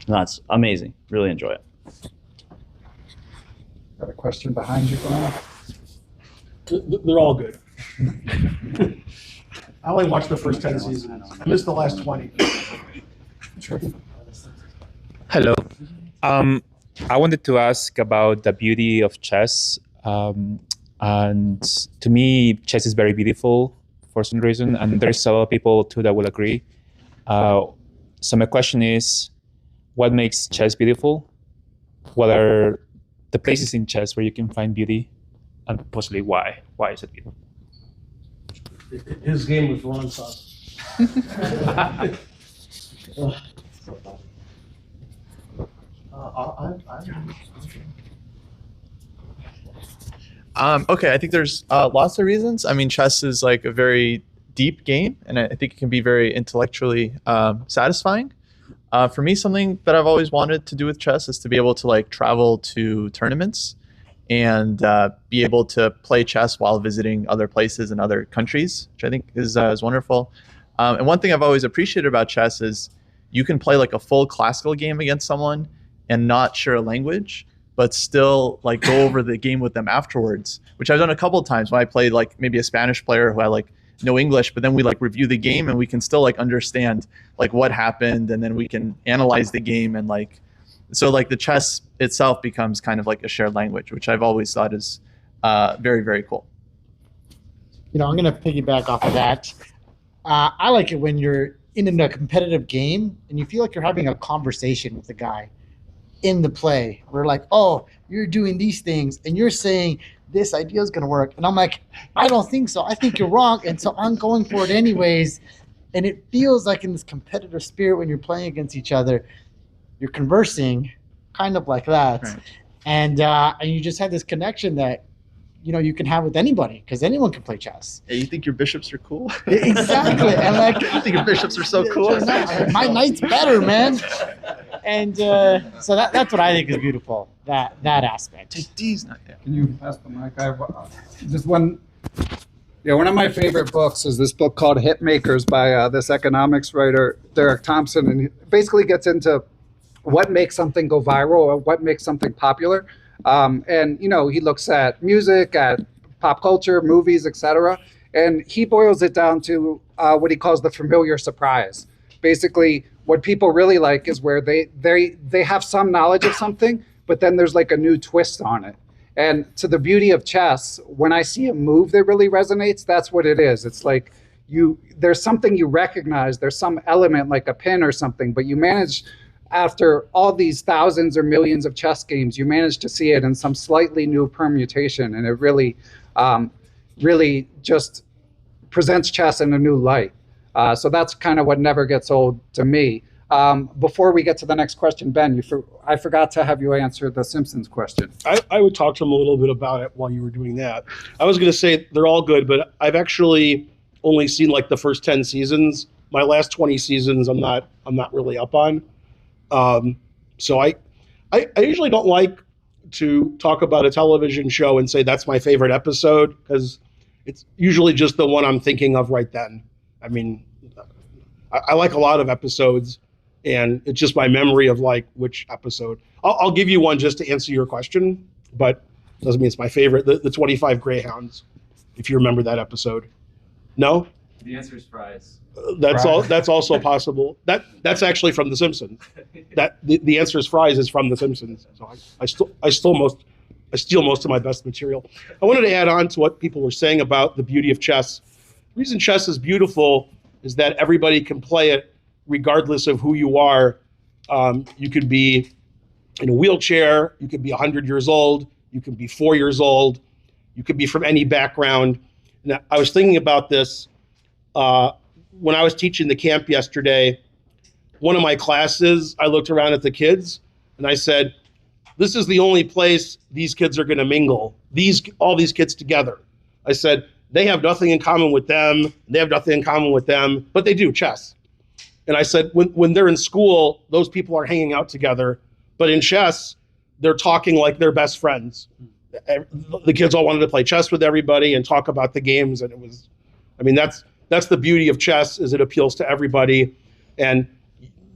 And that's amazing. Really enjoy it. Got a question behind you, Glenn? They're all good. I only watched the first 10 seasons. I missed the last 20. Hello. I wanted to ask about the beauty of chess. And to me, chess is very beautiful for some reason, and there's a lot of people too that will agree. So my question is, what makes chess beautiful? What are the places in chess where you can find beauty, and possibly why? Why is it beautiful? His game was wrong sauce. Okay, I think there's lots of reasons. I mean, chess is like a very deep game, and I think it can be very intellectually satisfying. For me, something that I've always wanted to do with chess is to be able to like travel to tournaments and be able to play chess while visiting other places and other countries, which I think is wonderful. And one thing I've always appreciated about chess is you can play like a full classical game against someone and not share a language, but still like go over the game with them afterwards, which I've done a couple of times when I played like maybe a Spanish player who I like know English, but then we like review the game and we can still like understand like what happened, and then we can analyze the game, and like so like the chess itself becomes kind of like a shared language, which I've always thought is very, very cool. I'm going to piggyback off of that. I like it when you're in a competitive game and you feel like you're having a conversation with the guy in the play. We're like, oh, you're doing these things and you're saying this idea is going to work. And I'm like, I don't think so. I think you're wrong. And so I'm going for it anyways. And it feels like in this competitive spirit when you're playing against each other, you're conversing kind of like that. Right. And you just have this connection that, you can have with anybody, because anyone can play chess. Yeah, you think your bishops are cool? Exactly. And like, you think your bishops are so cool? My knight's better, man. And so that's what I think is beautiful, that aspect. Take D's not there. Can you pass the mic? Just one. Yeah, one of my favorite books is this book called Hitmakers by this economics writer, Derek Thompson, and he basically gets into what makes something go viral or what makes something popular. And he looks at music, at pop culture, movies, etc. And he boils it down to what he calls the familiar surprise. Basically, what people really like is where they have some knowledge of something, but then there's like a new twist on it. And to the beauty of chess, when I see a move that really resonates, that's what it is. It's like there's something you recognize, there's some element like a pin or something, but you manage, after all these thousands or millions of chess games, you manage to see it in some slightly new permutation, and it really, really just presents chess in a new light. So that's kind of what never gets old to me. Before we get to the next question, Ben, I forgot to have you answer the Simpsons question. I would talk to him a little bit about it while you were doing that. I was going to say they're all good, but I've actually only seen like the first 10 seasons. My last 20 seasons, I'm not really up on. So I usually don't like to talk about a television show and say that's my favorite episode, because it's usually just the one I'm thinking of right then. I mean, I like a lot of episodes, and it's just my memory of like which episode. I'll give you one just to answer your question, but doesn't mean it's my favorite. The 25 Greyhounds, if you remember that episode. No? The answer is fries. That's also possible. That's actually from The Simpsons. That the answer is fries is from The Simpsons. So I steal most of my best material. I wanted to add on to what people were saying about the beauty of chess. The reason chess is beautiful is that everybody can play it regardless of who you are. You could be in a wheelchair, you could be 100 years old, you could be 4 years old, you could be from any background. And I was thinking about this when I was teaching the camp yesterday. One of my classes, I looked around at the kids and I said, this is the only place these kids are going to mingle, all these kids together. I said, they have nothing in common with them, they have nothing in common with them, but they do, chess. And I said, when they're in school, those people are hanging out together, but in chess, they're talking like they're best friends. The kids all wanted to play chess with everybody and talk about the games, and it was, I mean, that's the beauty of chess, is it appeals to everybody. And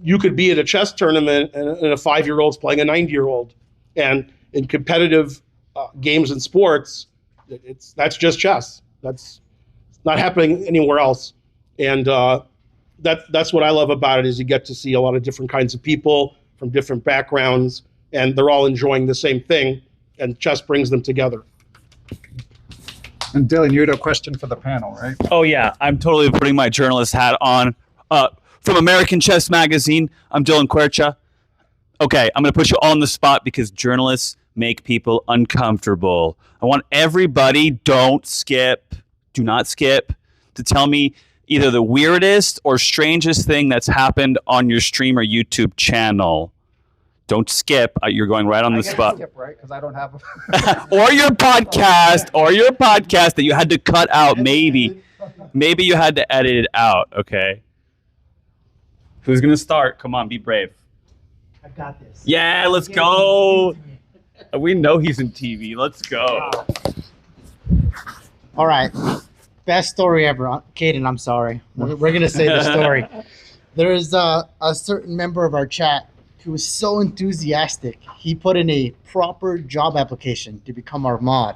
you could be at a chess tournament and a 5-year-old's playing a 90-year-old. And in competitive games and sports, that's just chess. That's not happening anywhere else. And that's what I love about it, is you get to see a lot of different kinds of people from different backgrounds, and they're all enjoying the same thing, and chess brings them together. And Dylan, you had a question for the panel, right? Oh yeah, I'm totally putting my journalist hat on. From American Chess Magazine, I'm Dylan Quercia. Okay, I'm going to put you all on the spot because journalists make people uncomfortable. I want everybody, do not skip, to tell me either the weirdest or strangest thing that's happened on your stream or YouTube channel. Don't skip. You're going right on the spot. Skip, right? Because I don't have or your podcast that you had to cut out. Maybe you had to edit it out. Okay. Who's going to start? Come on, be brave. I got this. Yeah, let's go. We know he's in TV. Let's go. All right. Best story ever. Caden, I'm sorry. We're going to say the story. There is a certain member of our chat who was so enthusiastic. He put in a proper job application to become our mod.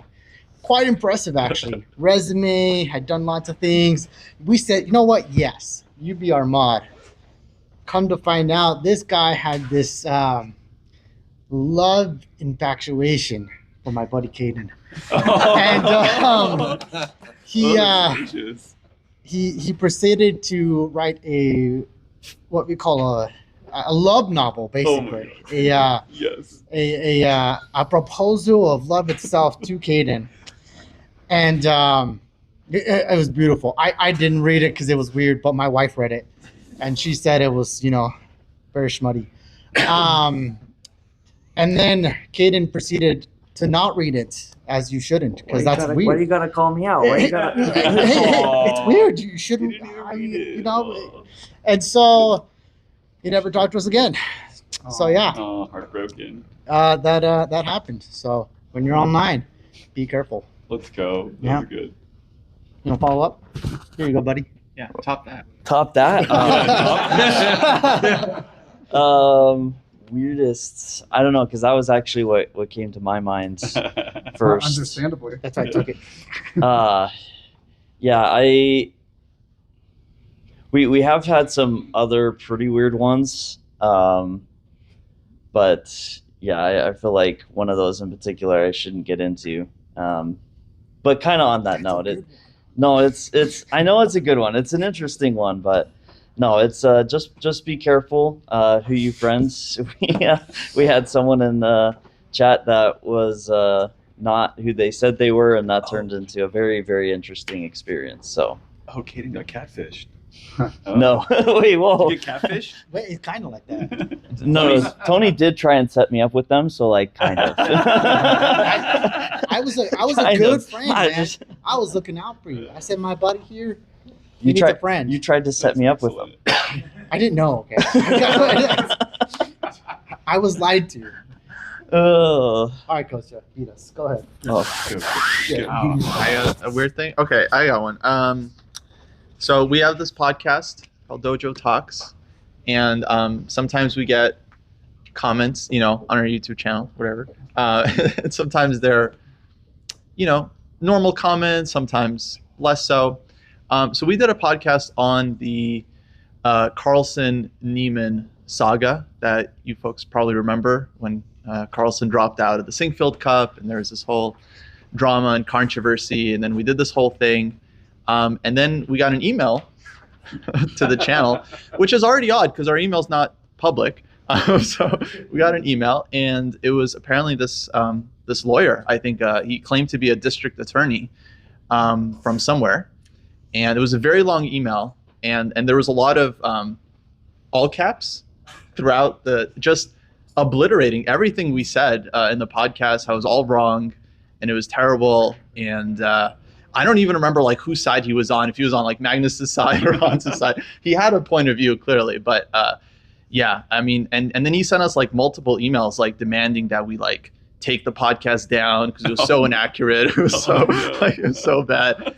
Quite impressive, actually. Resume, had done lots of things. We said, you know what? Yes, you be our mod. Come to find out, this guy had this love infatuation for my buddy Caden. And he proceeded to write what we call a love novel, basically. A proposal of love itself to Caden. And it was beautiful. I didn't read it because it was weird, but my wife read it. And she said it was, very schmutty. And then Caden proceeded to not read it, as you shouldn't, because that's weird. Why do you gotta call me out? Why you gotta... It's weird. You shouldn't, And so he never talked to us again. So yeah. Oh, heartbroken. That happened. So when you're online, be careful. Let's go. That Yeah. was good. You want to follow up? Here you go, buddy. Yeah, top that. Top that? Weirdest. I don't know, because that was actually what came to my mind first. Understandably. That's why I took it. Yeah, we have had some other pretty weird ones, but yeah, I feel like one of those in particular I shouldn't get into. But kind of on that note, it's I know it's a good one. It's an interesting one, but no, it's just be careful who you friends. We had someone in the chat that was not who they said they were, and that turned into a very, very interesting experience. So. Oh, Caden got catfished. No, wait, whoa. You get catfished? Wait, it's kind of like that. No, Tony did try and set me up with them, so like kind of. I was a Kind good of. friend, man. I was looking out for you. I said, my buddy here, You needs a friend. You tried to set me up with them. I didn't know. Okay. I was lied to. Oh. All right, Coach, beat us. Go ahead. Oh. A weird thing. Okay, I got one. So we have this podcast called Dojo Talks, and sometimes we get comments, on our YouTube channel, whatever. And sometimes they're, normal comments, sometimes less so. So we did a podcast on the Carlson Neiman saga that you folks probably remember when Carlson dropped out of the Sinkfield Cup, and there was this whole drama and controversy, and then we did this whole thing, and then we got an email to the channel, which is already odd because our email's not public. So we got an email, and it was apparently this this lawyer. I think he claimed to be a district attorney from somewhere, and it was a very long email, and there was a lot of all caps throughout just obliterating everything we said in the podcast, how it was all wrong, and it was terrible, and I don't even remember like whose side he was on, if he was on like Magnus's side or Hans's side. He had a point of view clearly, but yeah, I mean, and then he sent us like multiple emails like demanding that we like take the podcast down because it was so inaccurate. It was so like, it was so bad.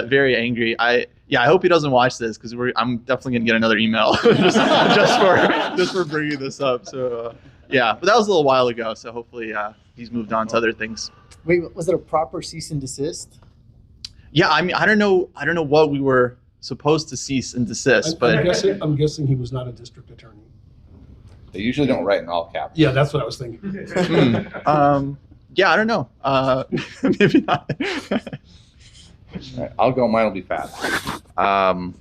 Very angry. I hope he doesn't watch this because I'm definitely gonna get another email just for bringing this up. So yeah, but that was a little while ago. So hopefully he's moved on to other things. Wait, was it a proper cease and desist? Yeah, I mean, I don't know what we were supposed to cease and desist, but I'm guessing he was not a district attorney. They usually don't write in all caps. Yeah, that's what I was thinking. Yeah, I don't know. Maybe not. All right, I'll go. Mine will be fast. I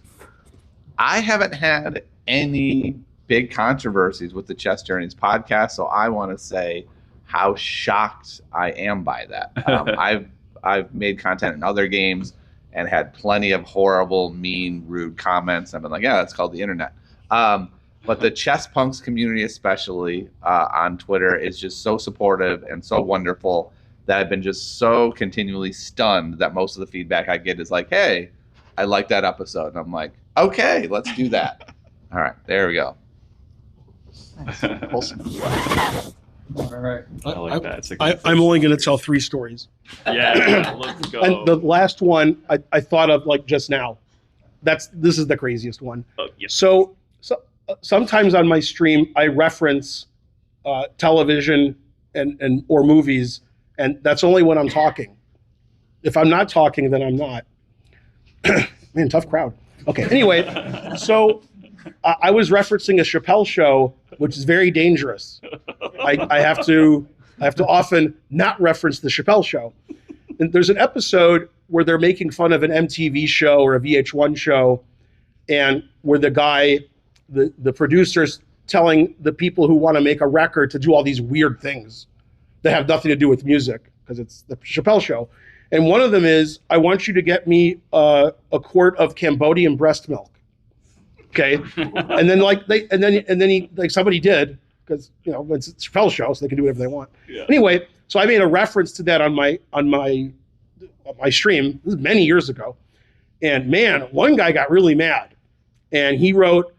haven't had any big controversies with the Chess Journeys podcast, so I want to say how shocked I am by that. I've made content in other games and had plenty of horrible, mean, rude comments. I've been like, yeah, that's called the internet. But the Chess Punks community, especially on Twitter, is just so supportive and so wonderful that I've been just so continually stunned that most of the feedback I get is like, hey, I like that episode. And I'm like, okay, let's do that. All right, there we go. Nice. Awesome. All right. I like that. I'm only going to tell 3 stories. Yeah, let's go. And the last one I thought of like just now. This is the craziest one. Yeah. So sometimes on my stream I reference television and or movies, and that's only when I'm talking. If I'm not talking, then I'm not. Man, tough crowd. Okay. Anyway, so I was referencing a Chappelle show, which is very dangerous. I have to often not reference the Chappelle show. And there's an episode where they're making fun of an MTV show or a VH1 show, and where the producer's telling the people who want to make a record to do all these weird things that have nothing to do with music, because it's the Chappelle show. And one of them is, I want you to get me a quart of Cambodian breast milk. Okay. And then somebody did, because it's a Chappelle show, so they can do whatever they want. Yeah. Anyway, so I made a reference to that on my stream. This is many years ago. And man, one guy got really mad, and he wrote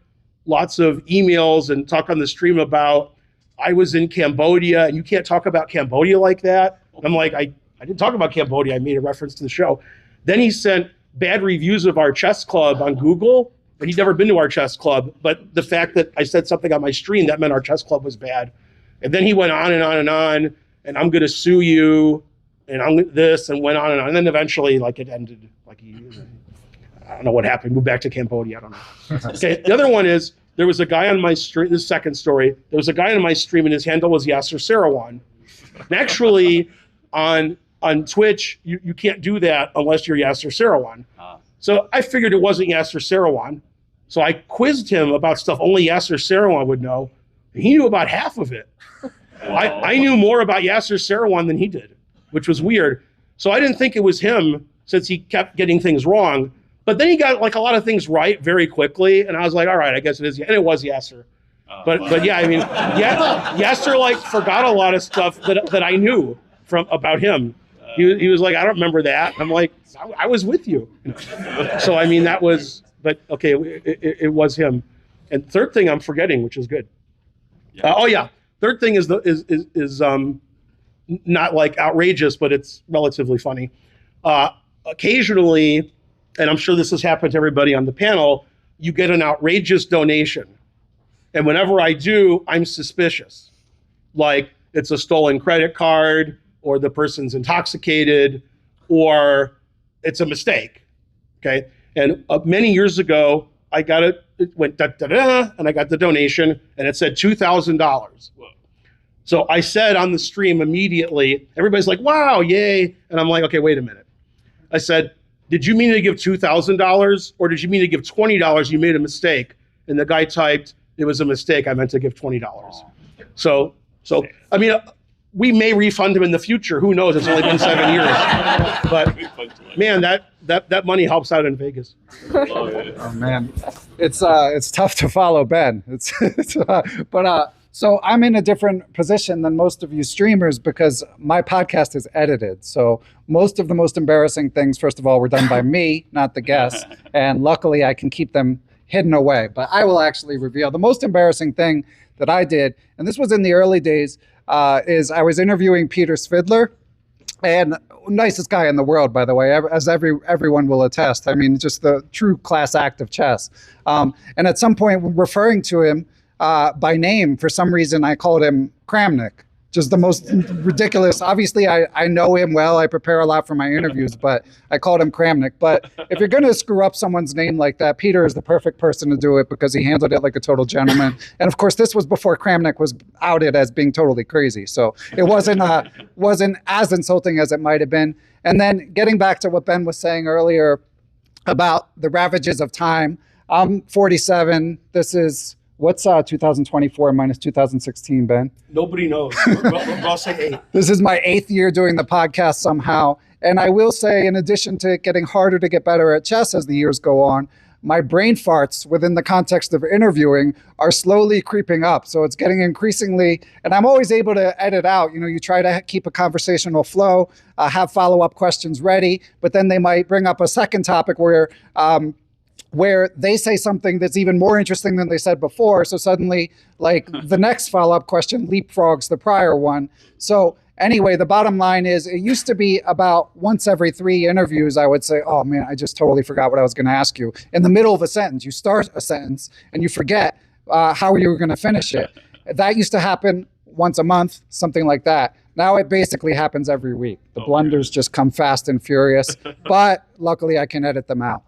lots of emails and talk on the stream about, I was in Cambodia and you can't talk about Cambodia like that. And I'm like, I didn't talk about Cambodia. I made a reference to the show. Then he sent bad reviews of our chess club on Google, and he'd never been to our chess club. But the fact that I said something on my stream, that meant our chess club was bad. And then he went on and on and on, and I'm going to sue you, and I'm this, and went on and on. And then eventually, like, it ended. Like, I don't know what happened. Moved back to Cambodia. I don't know. Okay. The other one is, there was a guy on my stream. This second story. There was a guy on my stream, and his handle was Yasser Sarawan. And actually, on Twitch, you can't do that unless you're Yasser Sarawan. So I figured it wasn't Yasser Sarawan. So I quizzed him about stuff only Yasser Sarawan would know. And he knew about half of it. I knew more about Yasser Sarawan than he did, which was weird. So I didn't think it was him, since he kept getting things wrong. But then he got like a lot of things right very quickly, and I was like, all right, I guess it is. And it was Yasser. But yeah, I mean, Yasser like forgot a lot of stuff that I knew about him. He was like, I don't remember that. I'm like, I was with you. So I mean, that was. But okay, it was him. And third thing I'm forgetting, which is good. Third thing is not like outrageous, but it's relatively funny. Occasionally, and I'm sure this has happened to everybody on the panel, you get an outrageous donation. And whenever I do, I'm suspicious. Like it's a stolen credit card, or the person's intoxicated, or it's a mistake. Okay. And many years ago, I got it went da da da, and I got the donation, and it said $2,000. So I said on the stream immediately, everybody's like, wow, yay. And I'm like, okay, wait a minute. I said, did you mean to give $2,000 or did you mean to give $20? You made a mistake. And the guy typed, it was a mistake. I meant to give $20. So I mean, we may refund him in the future. Who knows? It's only been 7 years. But man, that money helps out in Vegas. Oh man, it's tough to follow Ben. So I'm in a different position than most of you streamers because my podcast is edited. So most of the most embarrassing things, first of all, were done by me, not the guests. And luckily I can keep them hidden away. But I will actually reveal the most embarrassing thing that I did, and this was in the early days, is I was interviewing Peter Svidler, and nicest guy in the world, by the way, as everyone will attest. I mean, just the true class act of chess. And at some point, referring to him by name, for some reason, I called him Kramnik. Just the most ridiculous. Obviously, I know him well. I prepare a lot for my interviews, but I called him Kramnik. But if you're going to screw up someone's name like that, Peter is the perfect person to do it because he handled it like a total gentleman. And of course, this was before Kramnik was outed as being totally crazy. So it wasn't as insulting as it might have been. And then getting back to what Ben was saying earlier about the ravages of time, I'm 47. This is... What's 2024 minus 2016, Ben? Nobody knows. I'll say 8. This is my 8th year doing the podcast somehow. And I will say, in addition to it getting harder to get better at chess as the years go on, my brain farts within the context of interviewing are slowly creeping up. So it's getting increasingly, and I'm always able to edit out. You know, you try to keep a conversational flow, have follow-up questions ready, but then they might bring up a second topic where they say something that's even more interesting than they said before. So suddenly, like, the next follow-up question leapfrogs the prior one. So anyway, the bottom line is it used to be about once every 3 interviews, I would say, oh man, I just totally forgot what I was going to ask you. In the middle of a sentence, you start a sentence and you forget how you were going to finish it. That used to happen once a month, something like that. Now it basically happens every week. The blunders just come fast and furious, but luckily I can edit them out.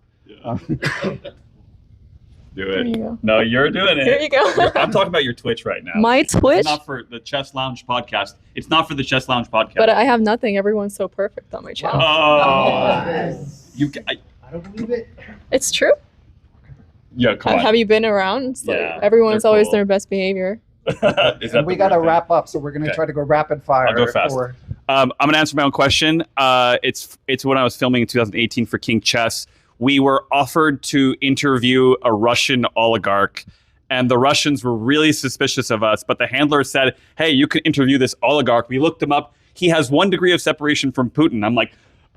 Do it. No, you're doing it. Here you go. I'm talking about your Twitch right now. My Twitch? It's not for the Chess Lounge podcast. It's not for the Chess Lounge podcast. But I have nothing. Everyone's so perfect on my channel. I don't believe it. It's true. Yeah, come on. Have you been around? It's like Yeah, everyone's they're always cool. their best behavior. And we got to wrap up, so we're going to try to go rapid fire. I'll go fast. I'm going to answer my own question. It's when I was filming in 2018 for King Chess. We were offered to interview a Russian oligarch, and the Russians were really suspicious of us. But the handler said, hey, you can interview this oligarch. We looked him up. He has 1 degree of separation from Putin. I'm like,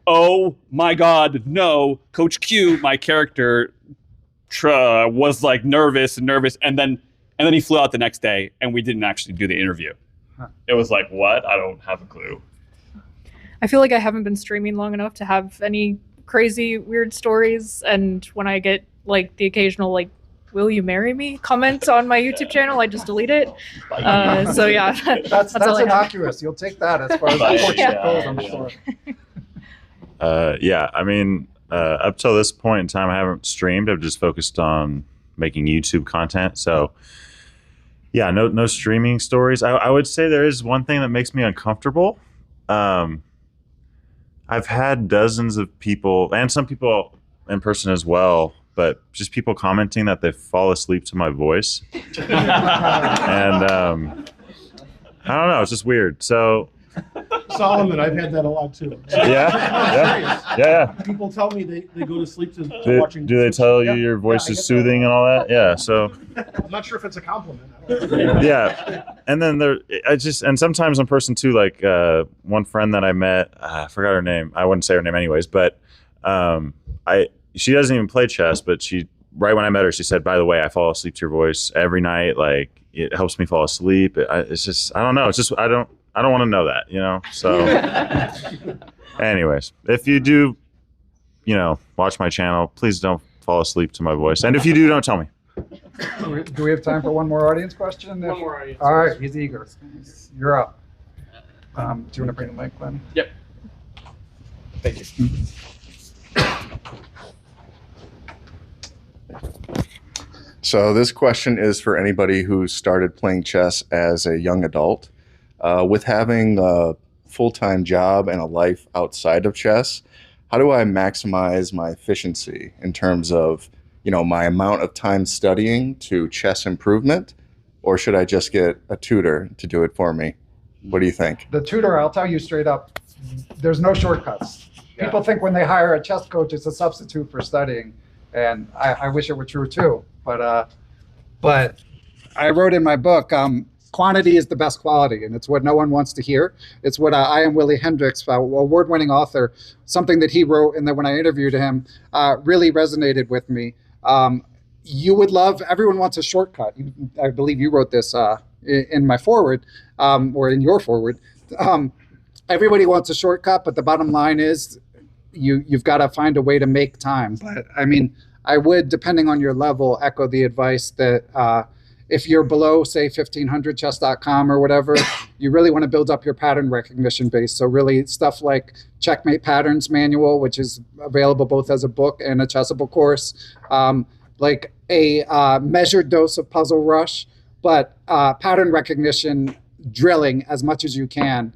oh my God, no. Coach Q, my character, was like nervous. And then he flew out the next day, and we didn't actually do the interview. It was like, what? I don't have a clue. I feel like I haven't been streaming long enough to have any crazy weird stories, and when I get like the occasional like will you marry me comment on my YouTube channel, I just delete it. So yeah, that's all I have. innocuous. You'll take that as far as the courtship goes, I'm sure. Yeah, I mean, up till this point in time, I haven't streamed. I've just focused on making YouTube content. So yeah, no streaming stories. I would say there is one thing that makes me uncomfortable. I've had dozens of people, and some people in person as well, but just people commenting that they fall asleep to my voice. And I don't know, it's just weird. So Solomon, I've had that a lot too. Yeah. People tell me they go to sleep to watching. Do they tell you your voice is soothing and all that? Yeah, so. I'm not sure if it's a compliment. I don't know. Yeah, and then and sometimes in person too, like one friend that I met, I forgot her name. I wouldn't say her name anyways, but she doesn't even play chess, but right when I met her, she said, by the way, I fall asleep to your voice every night. Like, it helps me fall asleep. It's just, I don't know. It's just, I don't want to know that, you know? So anyways, if you do, watch my channel, please don't fall asleep to my voice. And if you do, don't tell me. Do we have time for one more audience question? One more audience All right, he's eager. You're up. Do you want to bring the mic, Glenn? Yep. Thank you. So this question is for anybody who started playing chess as a young adult. With having a full-time job and a life outside of chess, how do I maximize my efficiency in terms of, my amount of time studying to chess improvement, or should I just get a tutor to do it for me? What do you think? The tutor, I'll tell you straight up, there's no shortcuts. People think when they hire a chess coach, it's a substitute for studying. And I wish it were true too. But I wrote in my book, quantity is the best quality, and it's what no one wants to hear. It's what I am Willie Hendricks, award-winning author, something that he wrote, and then when I interviewed him, really resonated with me. You would love, everyone wants a shortcut. I believe you wrote this in my foreword, or in your foreword. Everybody wants a shortcut, but the bottom line is you've got to find a way to make time. But I mean, I would, depending on your level, echo the advice that if you're below, say, 1500chess.com or whatever, you really want to build up your pattern recognition base. So really stuff like Checkmate Patterns Manual, which is available both as a book and a Chessable course, like a measured dose of Puzzle Rush, but pattern recognition drilling as much as you can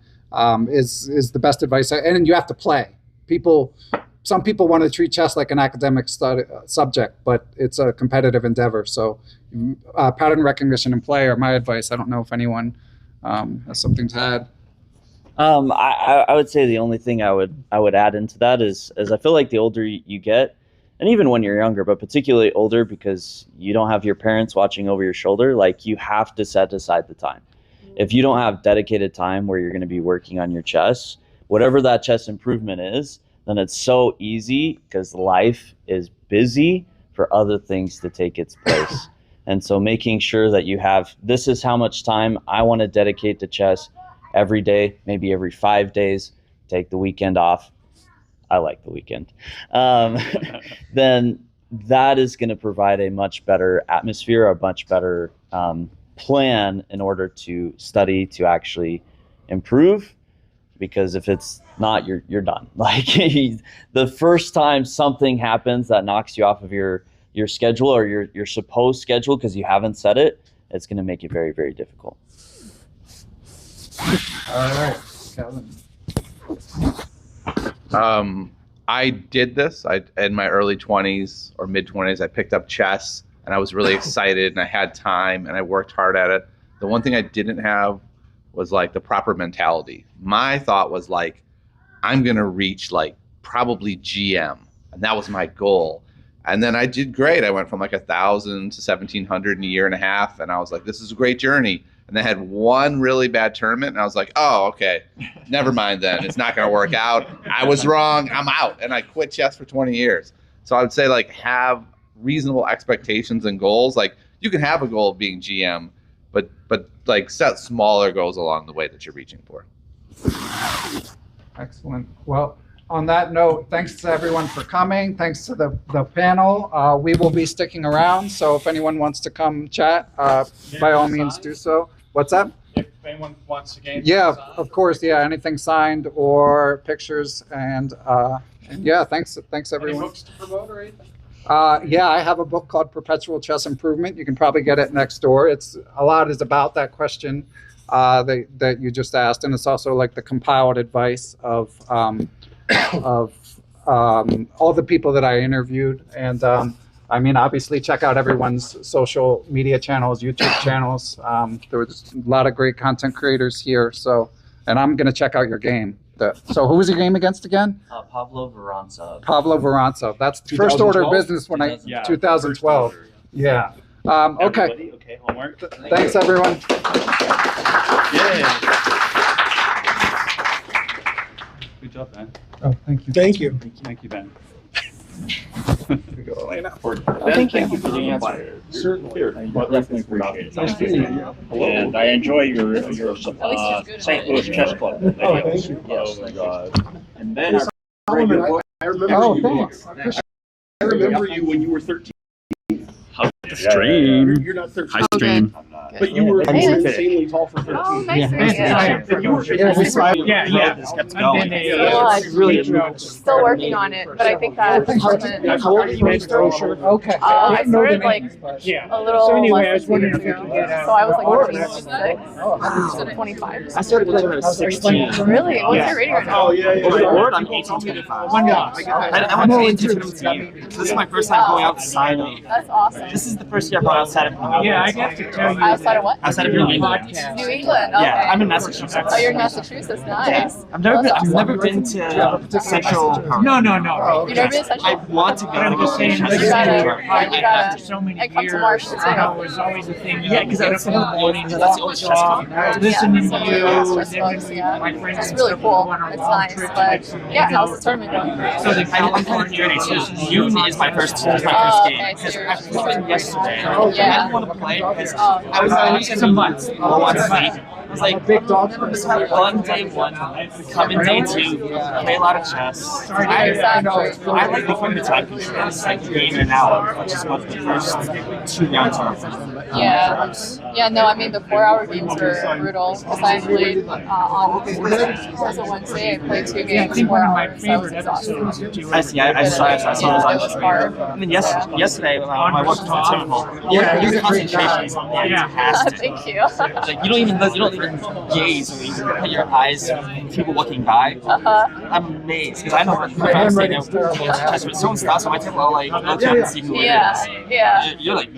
is the best advice. And you have to play. Some people want to treat chess like an academic subject, but it's a competitive endeavor. So pattern recognition and play are my advice. I don't know if anyone has something to add. I would say the only thing I would add into that is I feel like the older you get, and even when you're younger, but particularly older because you don't have your parents watching over your shoulder, like you have to set aside the time. If you don't have dedicated time where you're going to be working on your chess, whatever that chess improvement is, then it's so easy because life is busy for other things to take its place. And so making sure that you have, this is how much time I want to dedicate to chess every day, maybe every 5 days, take the weekend off. I like the weekend. Then that is going to provide a much better atmosphere, a much better plan in order to study, to actually improve. Because if it's not, you're done. Like the first time something happens that knocks you off of your schedule or your supposed schedule because you haven't set it, it's going to make it very, very difficult. All right, Kevin. I did this. In my early 20s or mid 20s, I picked up chess, and I was really excited, and I had time, and I worked hard at it. The one thing I didn't have was like the proper mentality. My thought was like, I'm gonna reach like probably GM, and that was my goal. And then I did great. I went from like 1,000 to 1,700 in a year and a half, and I was like, this is a great journey. And then I had one really bad tournament, and I was like, oh, okay, never mind then. It's not gonna work out. I was wrong. I'm out, and I quit chess for 20 years. So I would say like have reasonable expectations and goals. Like you can have a goal of being GM, but like set smaller goals along the way that you're reaching for. Excellent. Well, on that note, thanks to everyone for coming. Thanks to the panel. We will be sticking around, so if anyone wants to come chat, by all means do so. What's that? If anyone wants to game. Yeah, of course. Yeah, anything signed or pictures, and yeah, thanks everyone. Any books to promote or anything? Yeah, I have a book called Perpetual Chess Improvement. You can probably get it next door. A lot is about that question that you just asked, and it's also like the compiled advice of all the people that I interviewed. And I mean, obviously, check out everyone's social media channels, YouTube channels. There was a lot of great content creators here. So, and I'm gonna check out your game. So who was your game against again? Pavlo Vorontsov. Pavlo Vorontsov. That's first order of business when 2012. Yeah. Okay. Okay, homework. Thanks, everyone. Yeah. Good job, Ben. Oh, thank you. Thank you. Thank you, Ben. Thank you for the answer. Certainly. Well, definitely appreciate it. Nice to meet you. And I enjoy your St. Louis Chess Club. Oh, thank you. Yes. Oh, my God. And then I remember Oh, you. thanks. I remember you when you were 13. Stream. You're not 13. Hi, stream. But you were Hey, nice. insanely tall for 13. Oh, nice to meet you. Really Still working on it, but I think that tournament. How old are you when you started? Okay. I started like Yeah. a little So anyway, I less was than 2 wondering years if you ago. could get So I was like Oh, 26, so 25. I started playing when I was 16. Really? What's your rating right now? Over the board, I'm 1825. One guy. I went to 18 This is my first time going outside of. That's awesome. This is the first year I've gone outside of. Yeah, I have to tell you. Outside of what? Outside of New England. New England. Okay. Yeah, I'm in Massachusetts. Oh, you're in Massachusetts. Nice. I've never been to Central. No. You've never been to Central? I want to go. I'm just saying, You gotta so many and come years, to March too. it was always a thing. Yeah, because that's that's the morning. That's the only chess club. Listening Yeah, to you, yeah. my friends. It's really cool. It's nice, but yeah, how's the tournament going? So the I'm kind of curious. June is my first game. Okay, Because so I flew in yesterday. Yeah. I didn't want to play because I was it's a month. I was like, big dog. Just have fun day one, come in day two, play a lot of chess. I like the fun time constraints, like game in an hour, which is what the first 2 rounds are. Yeah, no, I mean the 4-hour games are brutal because I played on Wednesday. I played 2 games, 4 hours. So I was exhausted. I see. I saw It those was hard. I mean, yesterday when I walked to the table, your concentration is fantastic. Thank you. Like you don't even gaze when you put your eyes on people walking by. I'm amazed because I know I'm sitting there when someone stops on my table, I'll like look down and see who it is. Yeah. You're like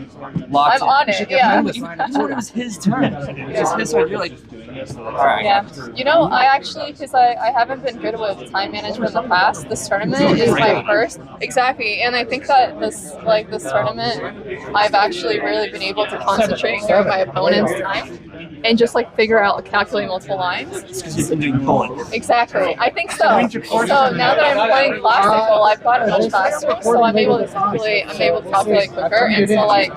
locked. I'm on it. Yeah. You thought it was his turn. It was his turn. You're like, all right. Yeah. You know, I actually, because I haven't been good with time management in the past, this tournament is my first. Exactly. And I think that this tournament, I've actually really been able to concentrate during my opponent's time and just like figure out, calculate multiple lines. Because you've been doing bowling. Exactly. I think so. So now that I'm playing classical, I've gotten much faster, so I'm able to calculate quicker, and so like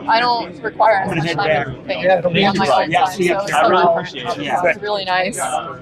I don't require as much time to think on my own time. So it's really nice.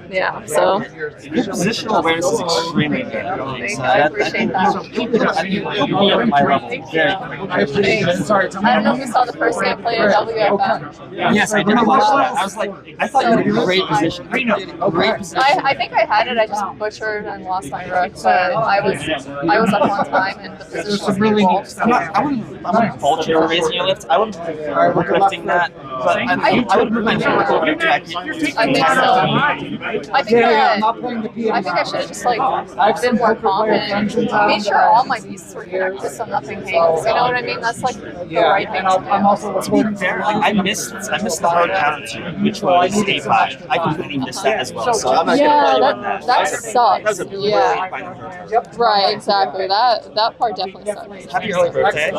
Yeah. So Your positional awareness is extremely good. I appreciate that. You're at my level. Thanks. I don't know if you saw the first game I played at WFM. Yes, I did watch that. I was like, I thought you had a great position. Great position. I think I had it. I just butchered and lost my rook, but I was up on time and the position was beautiful. I wouldn't fault you for raising your lift. I wouldn't prefer lifting that, but I would move my rook over to attack you. I think so. I think I should have just like been more calm and made sure all my pieces were connected so nothing hangs. You know what I mean? That's like the right thing to do. To be fair, like, I missed the hard counter to it, which was A5. I completely missed that as well. So I'm not gonna blame that. That sucks. Yeah. Right, exactly. That part definitely sucks. Happy early birthday.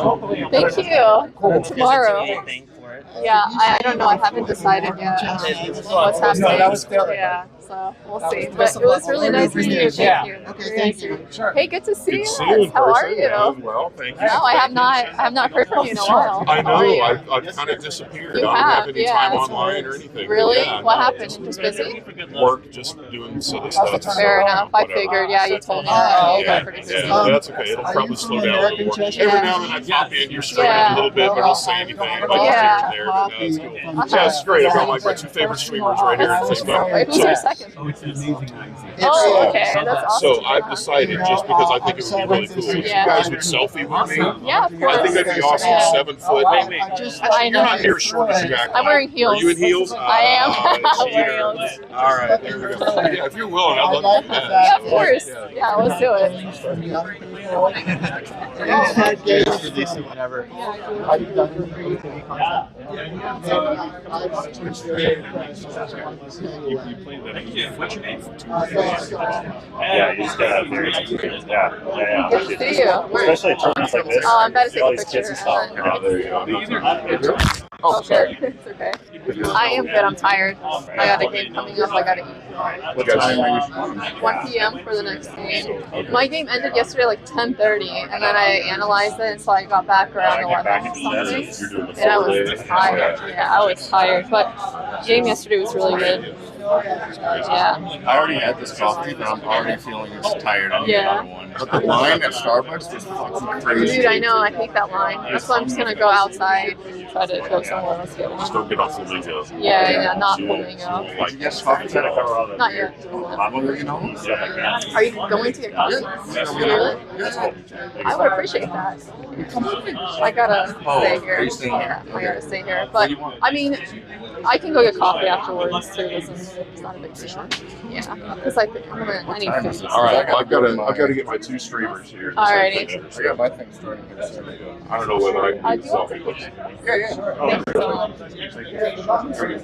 Thank you. Tomorrow. Yeah, I don't know. I haven't decided yet what's happening. Yeah, so we'll see. But it was really nice meeting you. Thank you. Okay, thank you. Hey, good to see you. in How are person. you? Well, thank you. No, I have not heard from you in a while. I How are you? know. I've kind of disappeared. You I don't have, have any yeah. time online or anything. Really? Yeah, What no. happened? Just busy? Work, just doing silly stuff. Fair enough. I figured. Yeah, you told me that. You got pretty busy. Yeah, but that's okay. It'll probably slow down a little more. Every now and then I pop in, you're straining a little bit, but I'll say anything. Like here and there, but no, it's cool. Yeah, it's great. I've got like my 2 favorite streamers right here. Who's your second? Oh, okay. That's awesome. So I've decided, just because I think it would be really cool, if you guys would selfie with me. Yeah, of course. I think that'd be awesome. Yeah. 7 foot. Actually, you're not near as short as you act. I'm wearing heels. Are you in heels? I am. I'm wearing heels. All right, there we go. Yeah, if you're willing, I'd love to do that. Yeah, of course. Yeah, let's do it. What's your name? Yeah, you just gotta have very experience. Yeah. Good to see you. Especially at tournaments like this. Oh, I'm about to take all a these picture. kids and stuff. And then- Yeah, there you go. Oh, sure. It's okay. I am good. I'm tired. I got a game coming up. I gotta eat. What time? 1 p.m. for the next game. My game ended yesterday like 10:30, and then I analyzed it, and so I got back around 11 or something. And I was tired. Yeah, I was tired. But game yesterday was really good. Yeah. I already had this coffee, but I'm already feeling tired. I need another one. But the line at Starbucks was fucking crazy. Dude, I know. I hate that line. That's why I'm just gonna go outside and try to go somewhere else get Just one. don't get off Flamingo. Yeah, not Flamingo. Did you get coffee today? Not yet. Are you going to get coffee? Really? I would appreciate that. I gotta stay here. Yeah, I gotta stay here. But I mean, I can go get coffee afterwards too. It's not a big deal. Yeah, because I need food. All right, well, I've got to get my 2 streamers here. Alrighty. I got my thing starting here. I don't know whether I can do want selfie. Yeah.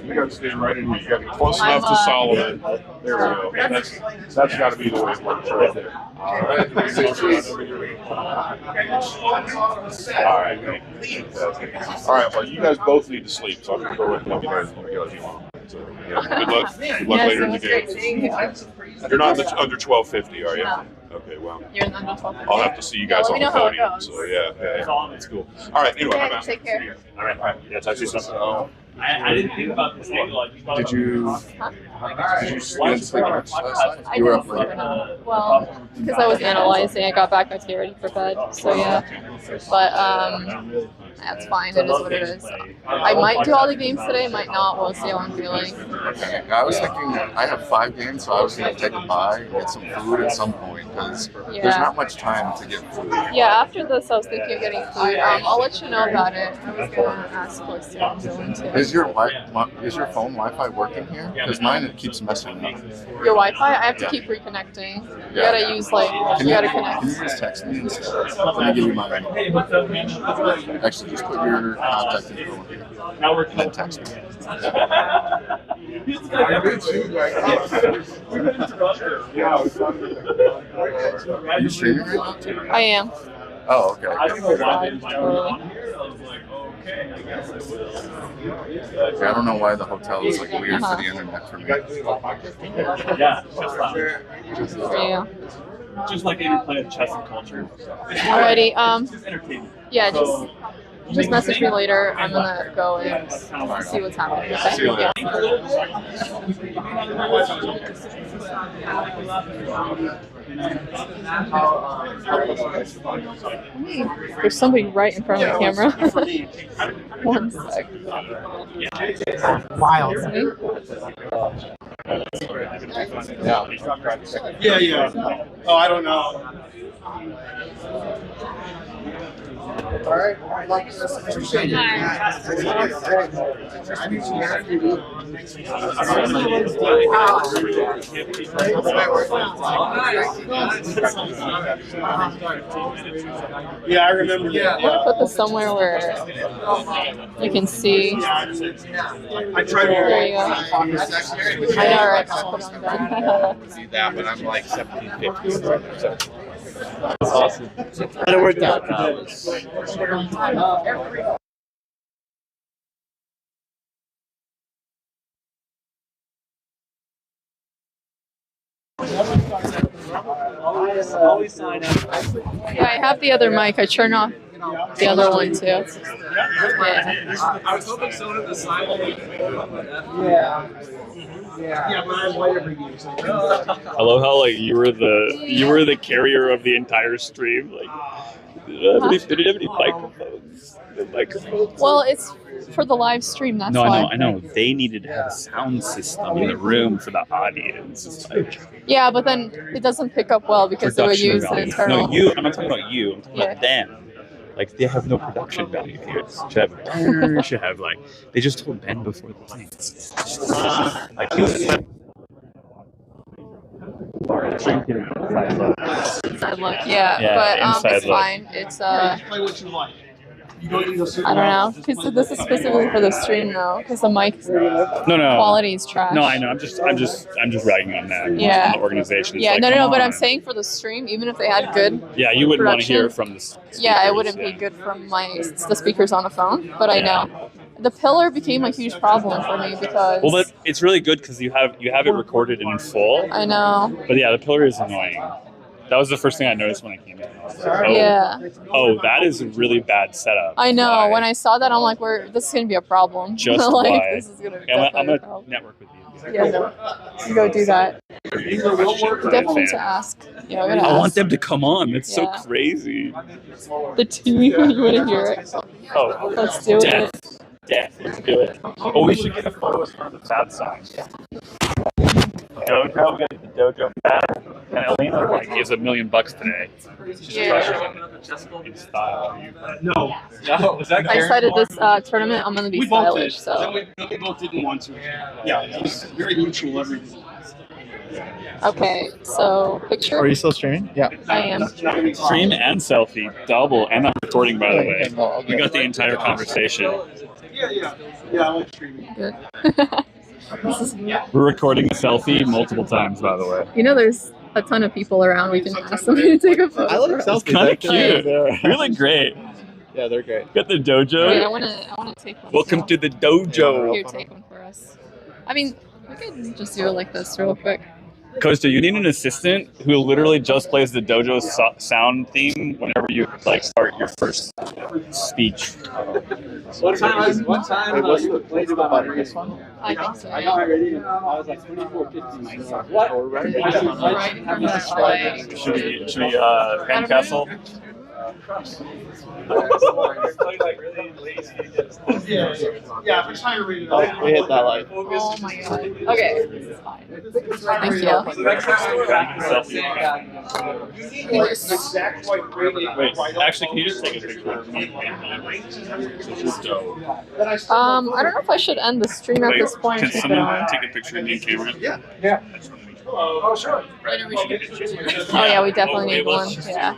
You got to stand right in here. You got to be close enough to Solomon. There we go. That's got to be the way it works right there. All right. All right. All right. Well, you guys both need to sleep, so I'm gonna go and let you guys go if you want. So, yeah, good luck. Good luck later in the game. You're not under 1250, are you? No. Okay. Well. You're in under 12. I'll have to see you guys Let on me the know how it podium. goes. So yeah, that's cool. All right. Anyway, I'm out. Take care. All right. Yeah. Talk to you soon. I didn't think about this angle. Did you sleep last night? I didn't sleep enough. Well, because I was analyzing, I got back my tea ready for bed. So yeah, but that's fine. It is what it is. I might do all the games today, might not. We'll see how I'm feeling. Okay. I was thinking I have 5 games, so I was going to take a bye and get some food at some point because there's not much time to get food. Yeah, after this, I was thinking of getting food. I'll let you know about it. I was going to ask Close to doing too. Is your phone Wi-Fi working here? Because mine it keeps messing up. Your Wi-Fi? I have to keep reconnecting. You gotta use you gotta connect. Can you just text me instead? Let me give you my Actually, just put your contact info here. And then text me. Are you streaming right now too? I am. Oh, okay. I don't know why the hotel is like weird for the internet for me. Yeah. For you. Just like any play of chess and culture. Alrighty. Yeah, just message me later. I'm gonna go and see what's happening. Okay? Yeah. There's somebody right in front of the camera. 1 sec. Wild. Yeah. Oh, I don't know. All right. Appreciate it. Yeah, I remember that. I'm gonna put this somewhere where you can see. I tried to. There you go. I know, right? I'll put it on done. See that, but I'm like 1750. That's awesome. But it worked out. Always sign up. Yeah, I have the other mic. I turn off the other one too. Yeah. I was hoping someone at the sign would be. Yeah, but I have lighter reviews. I love how like you were the carrier of the entire stream. Like, they didn't have any microphones. No microphones. Well, it's for the live stream. That's why. I know. They needed to have a sound system in the room for the audience. It's like, Yeah, but then it doesn't pick up well because they would production use an value. internal. No, you. I'm not talking about you. I'm talking about them. Like they have no production value here. It should have a banner. Should have like they just told Ben before the thing. Like, Inside look, yeah, but it's fine. It's Play what you like. You don't need to I don't know, because this is specifically for the stream though, because the mic quality is trash. No, I know. I'm just ragging on that. Yeah. On the organization. It's Yeah, like, no, come but on. I'm saying for the stream, even if they had good. Yeah, you wouldn't want to production, hear it from the. Yeah, it wouldn't be good from the speakers on the phone, but I know. The pillar became a huge problem for me because. Well, it's really good because you have it recorded in full. I know. But yeah, the pillar is annoying. That was the first thing I noticed when I came in. I was like, Yeah. Oh, that is a really bad setup. I know. When I saw that, I'm like, this is gonna be a problem. Just like, why? this is gonna be I'm definitely gonna a problem. network with you. Yeah, no. You go do that. Definitely need to ask. Yeah, I'm gonna I ask. want them to come on. It's Yeah. so crazy. The team, you want to hear it? Oh, Let's do death. it. Death. Let's do it. Oh, we should get a photo from the fab side. Dojo, get the dojo fab. And Elena like gives $1 million today. She's crushing it in style. No, is that I decided this tournament I'm gonna be we both stylish, did. so. We both didn't want to. Yeah, it was very mutual everything. Okay, so picture. Are you still streaming? Yeah. I am. Stream and selfie, double, and I'm recording by the way. We got the entire conversation. Yeah, I like streaming. Good. We're recording a selfie multiple times, by the way. You know, there's a ton of people around. We can ask somebody to take a photo. I like for us. selfies. Kind of actually. cute. Really great. Yeah, they're great. Got the dojo. Wait, I wanna take one. Welcome to the dojo. Here, take one for us. I mean, we could just do it like this real quick. Costa, you need an assistant who literally just plays the dojo sound theme whenever you like start your first speech. What time was the place about this one? I think so. I got ready and I was like 24:50. What? Should we Fan Castle? Yeah, for time reading. We hit that light. Oh my god. Okay, this is fine. Thank you. Wait, actually, can you just take a picture of me? I don't know if I should end the stream at this point. Can Keep it someone on. take a picture of me and camera? Yeah. Oh, sure. Oh yeah, we definitely need one. Yeah.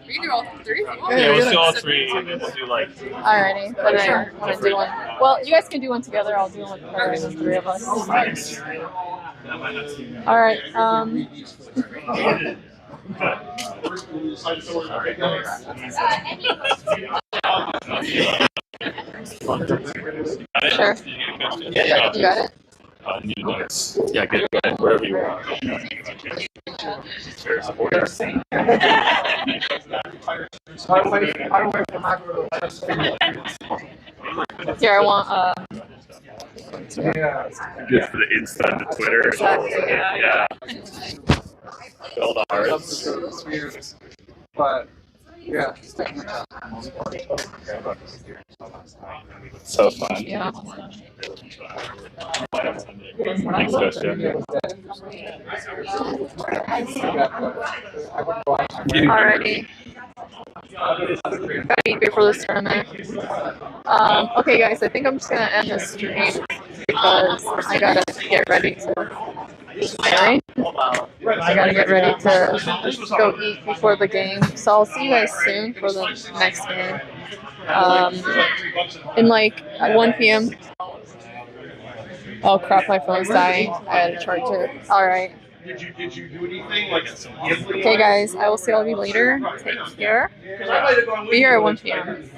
We can do all three. Yeah, let's do all three and then we'll do like. Alrighty, but I want to do one. Well, you guys can do one together. I'll do one with the three of us. All right. Sure. Yeah. You got it. Need notes. Yeah, get it wherever you want. Here, I want. Good for the inside the Twitter. Exactly, Yeah. Build the hearts. But yeah. So fun. Yeah. Thanks, Costa. Alrighty. Gotta eat before this tournament. Okay, guys, I think I'm just gonna end this stream because I gotta get ready to. Alright? I gotta get ready to go eat before the game. So I'll see you guys soon for the next game. In like at 1 p.m. Oh crap, my phone's dying. I had to charge it. Alright. Did you do anything like Okay guys, I will see all of you later. Take care. Be here at 1 p.m.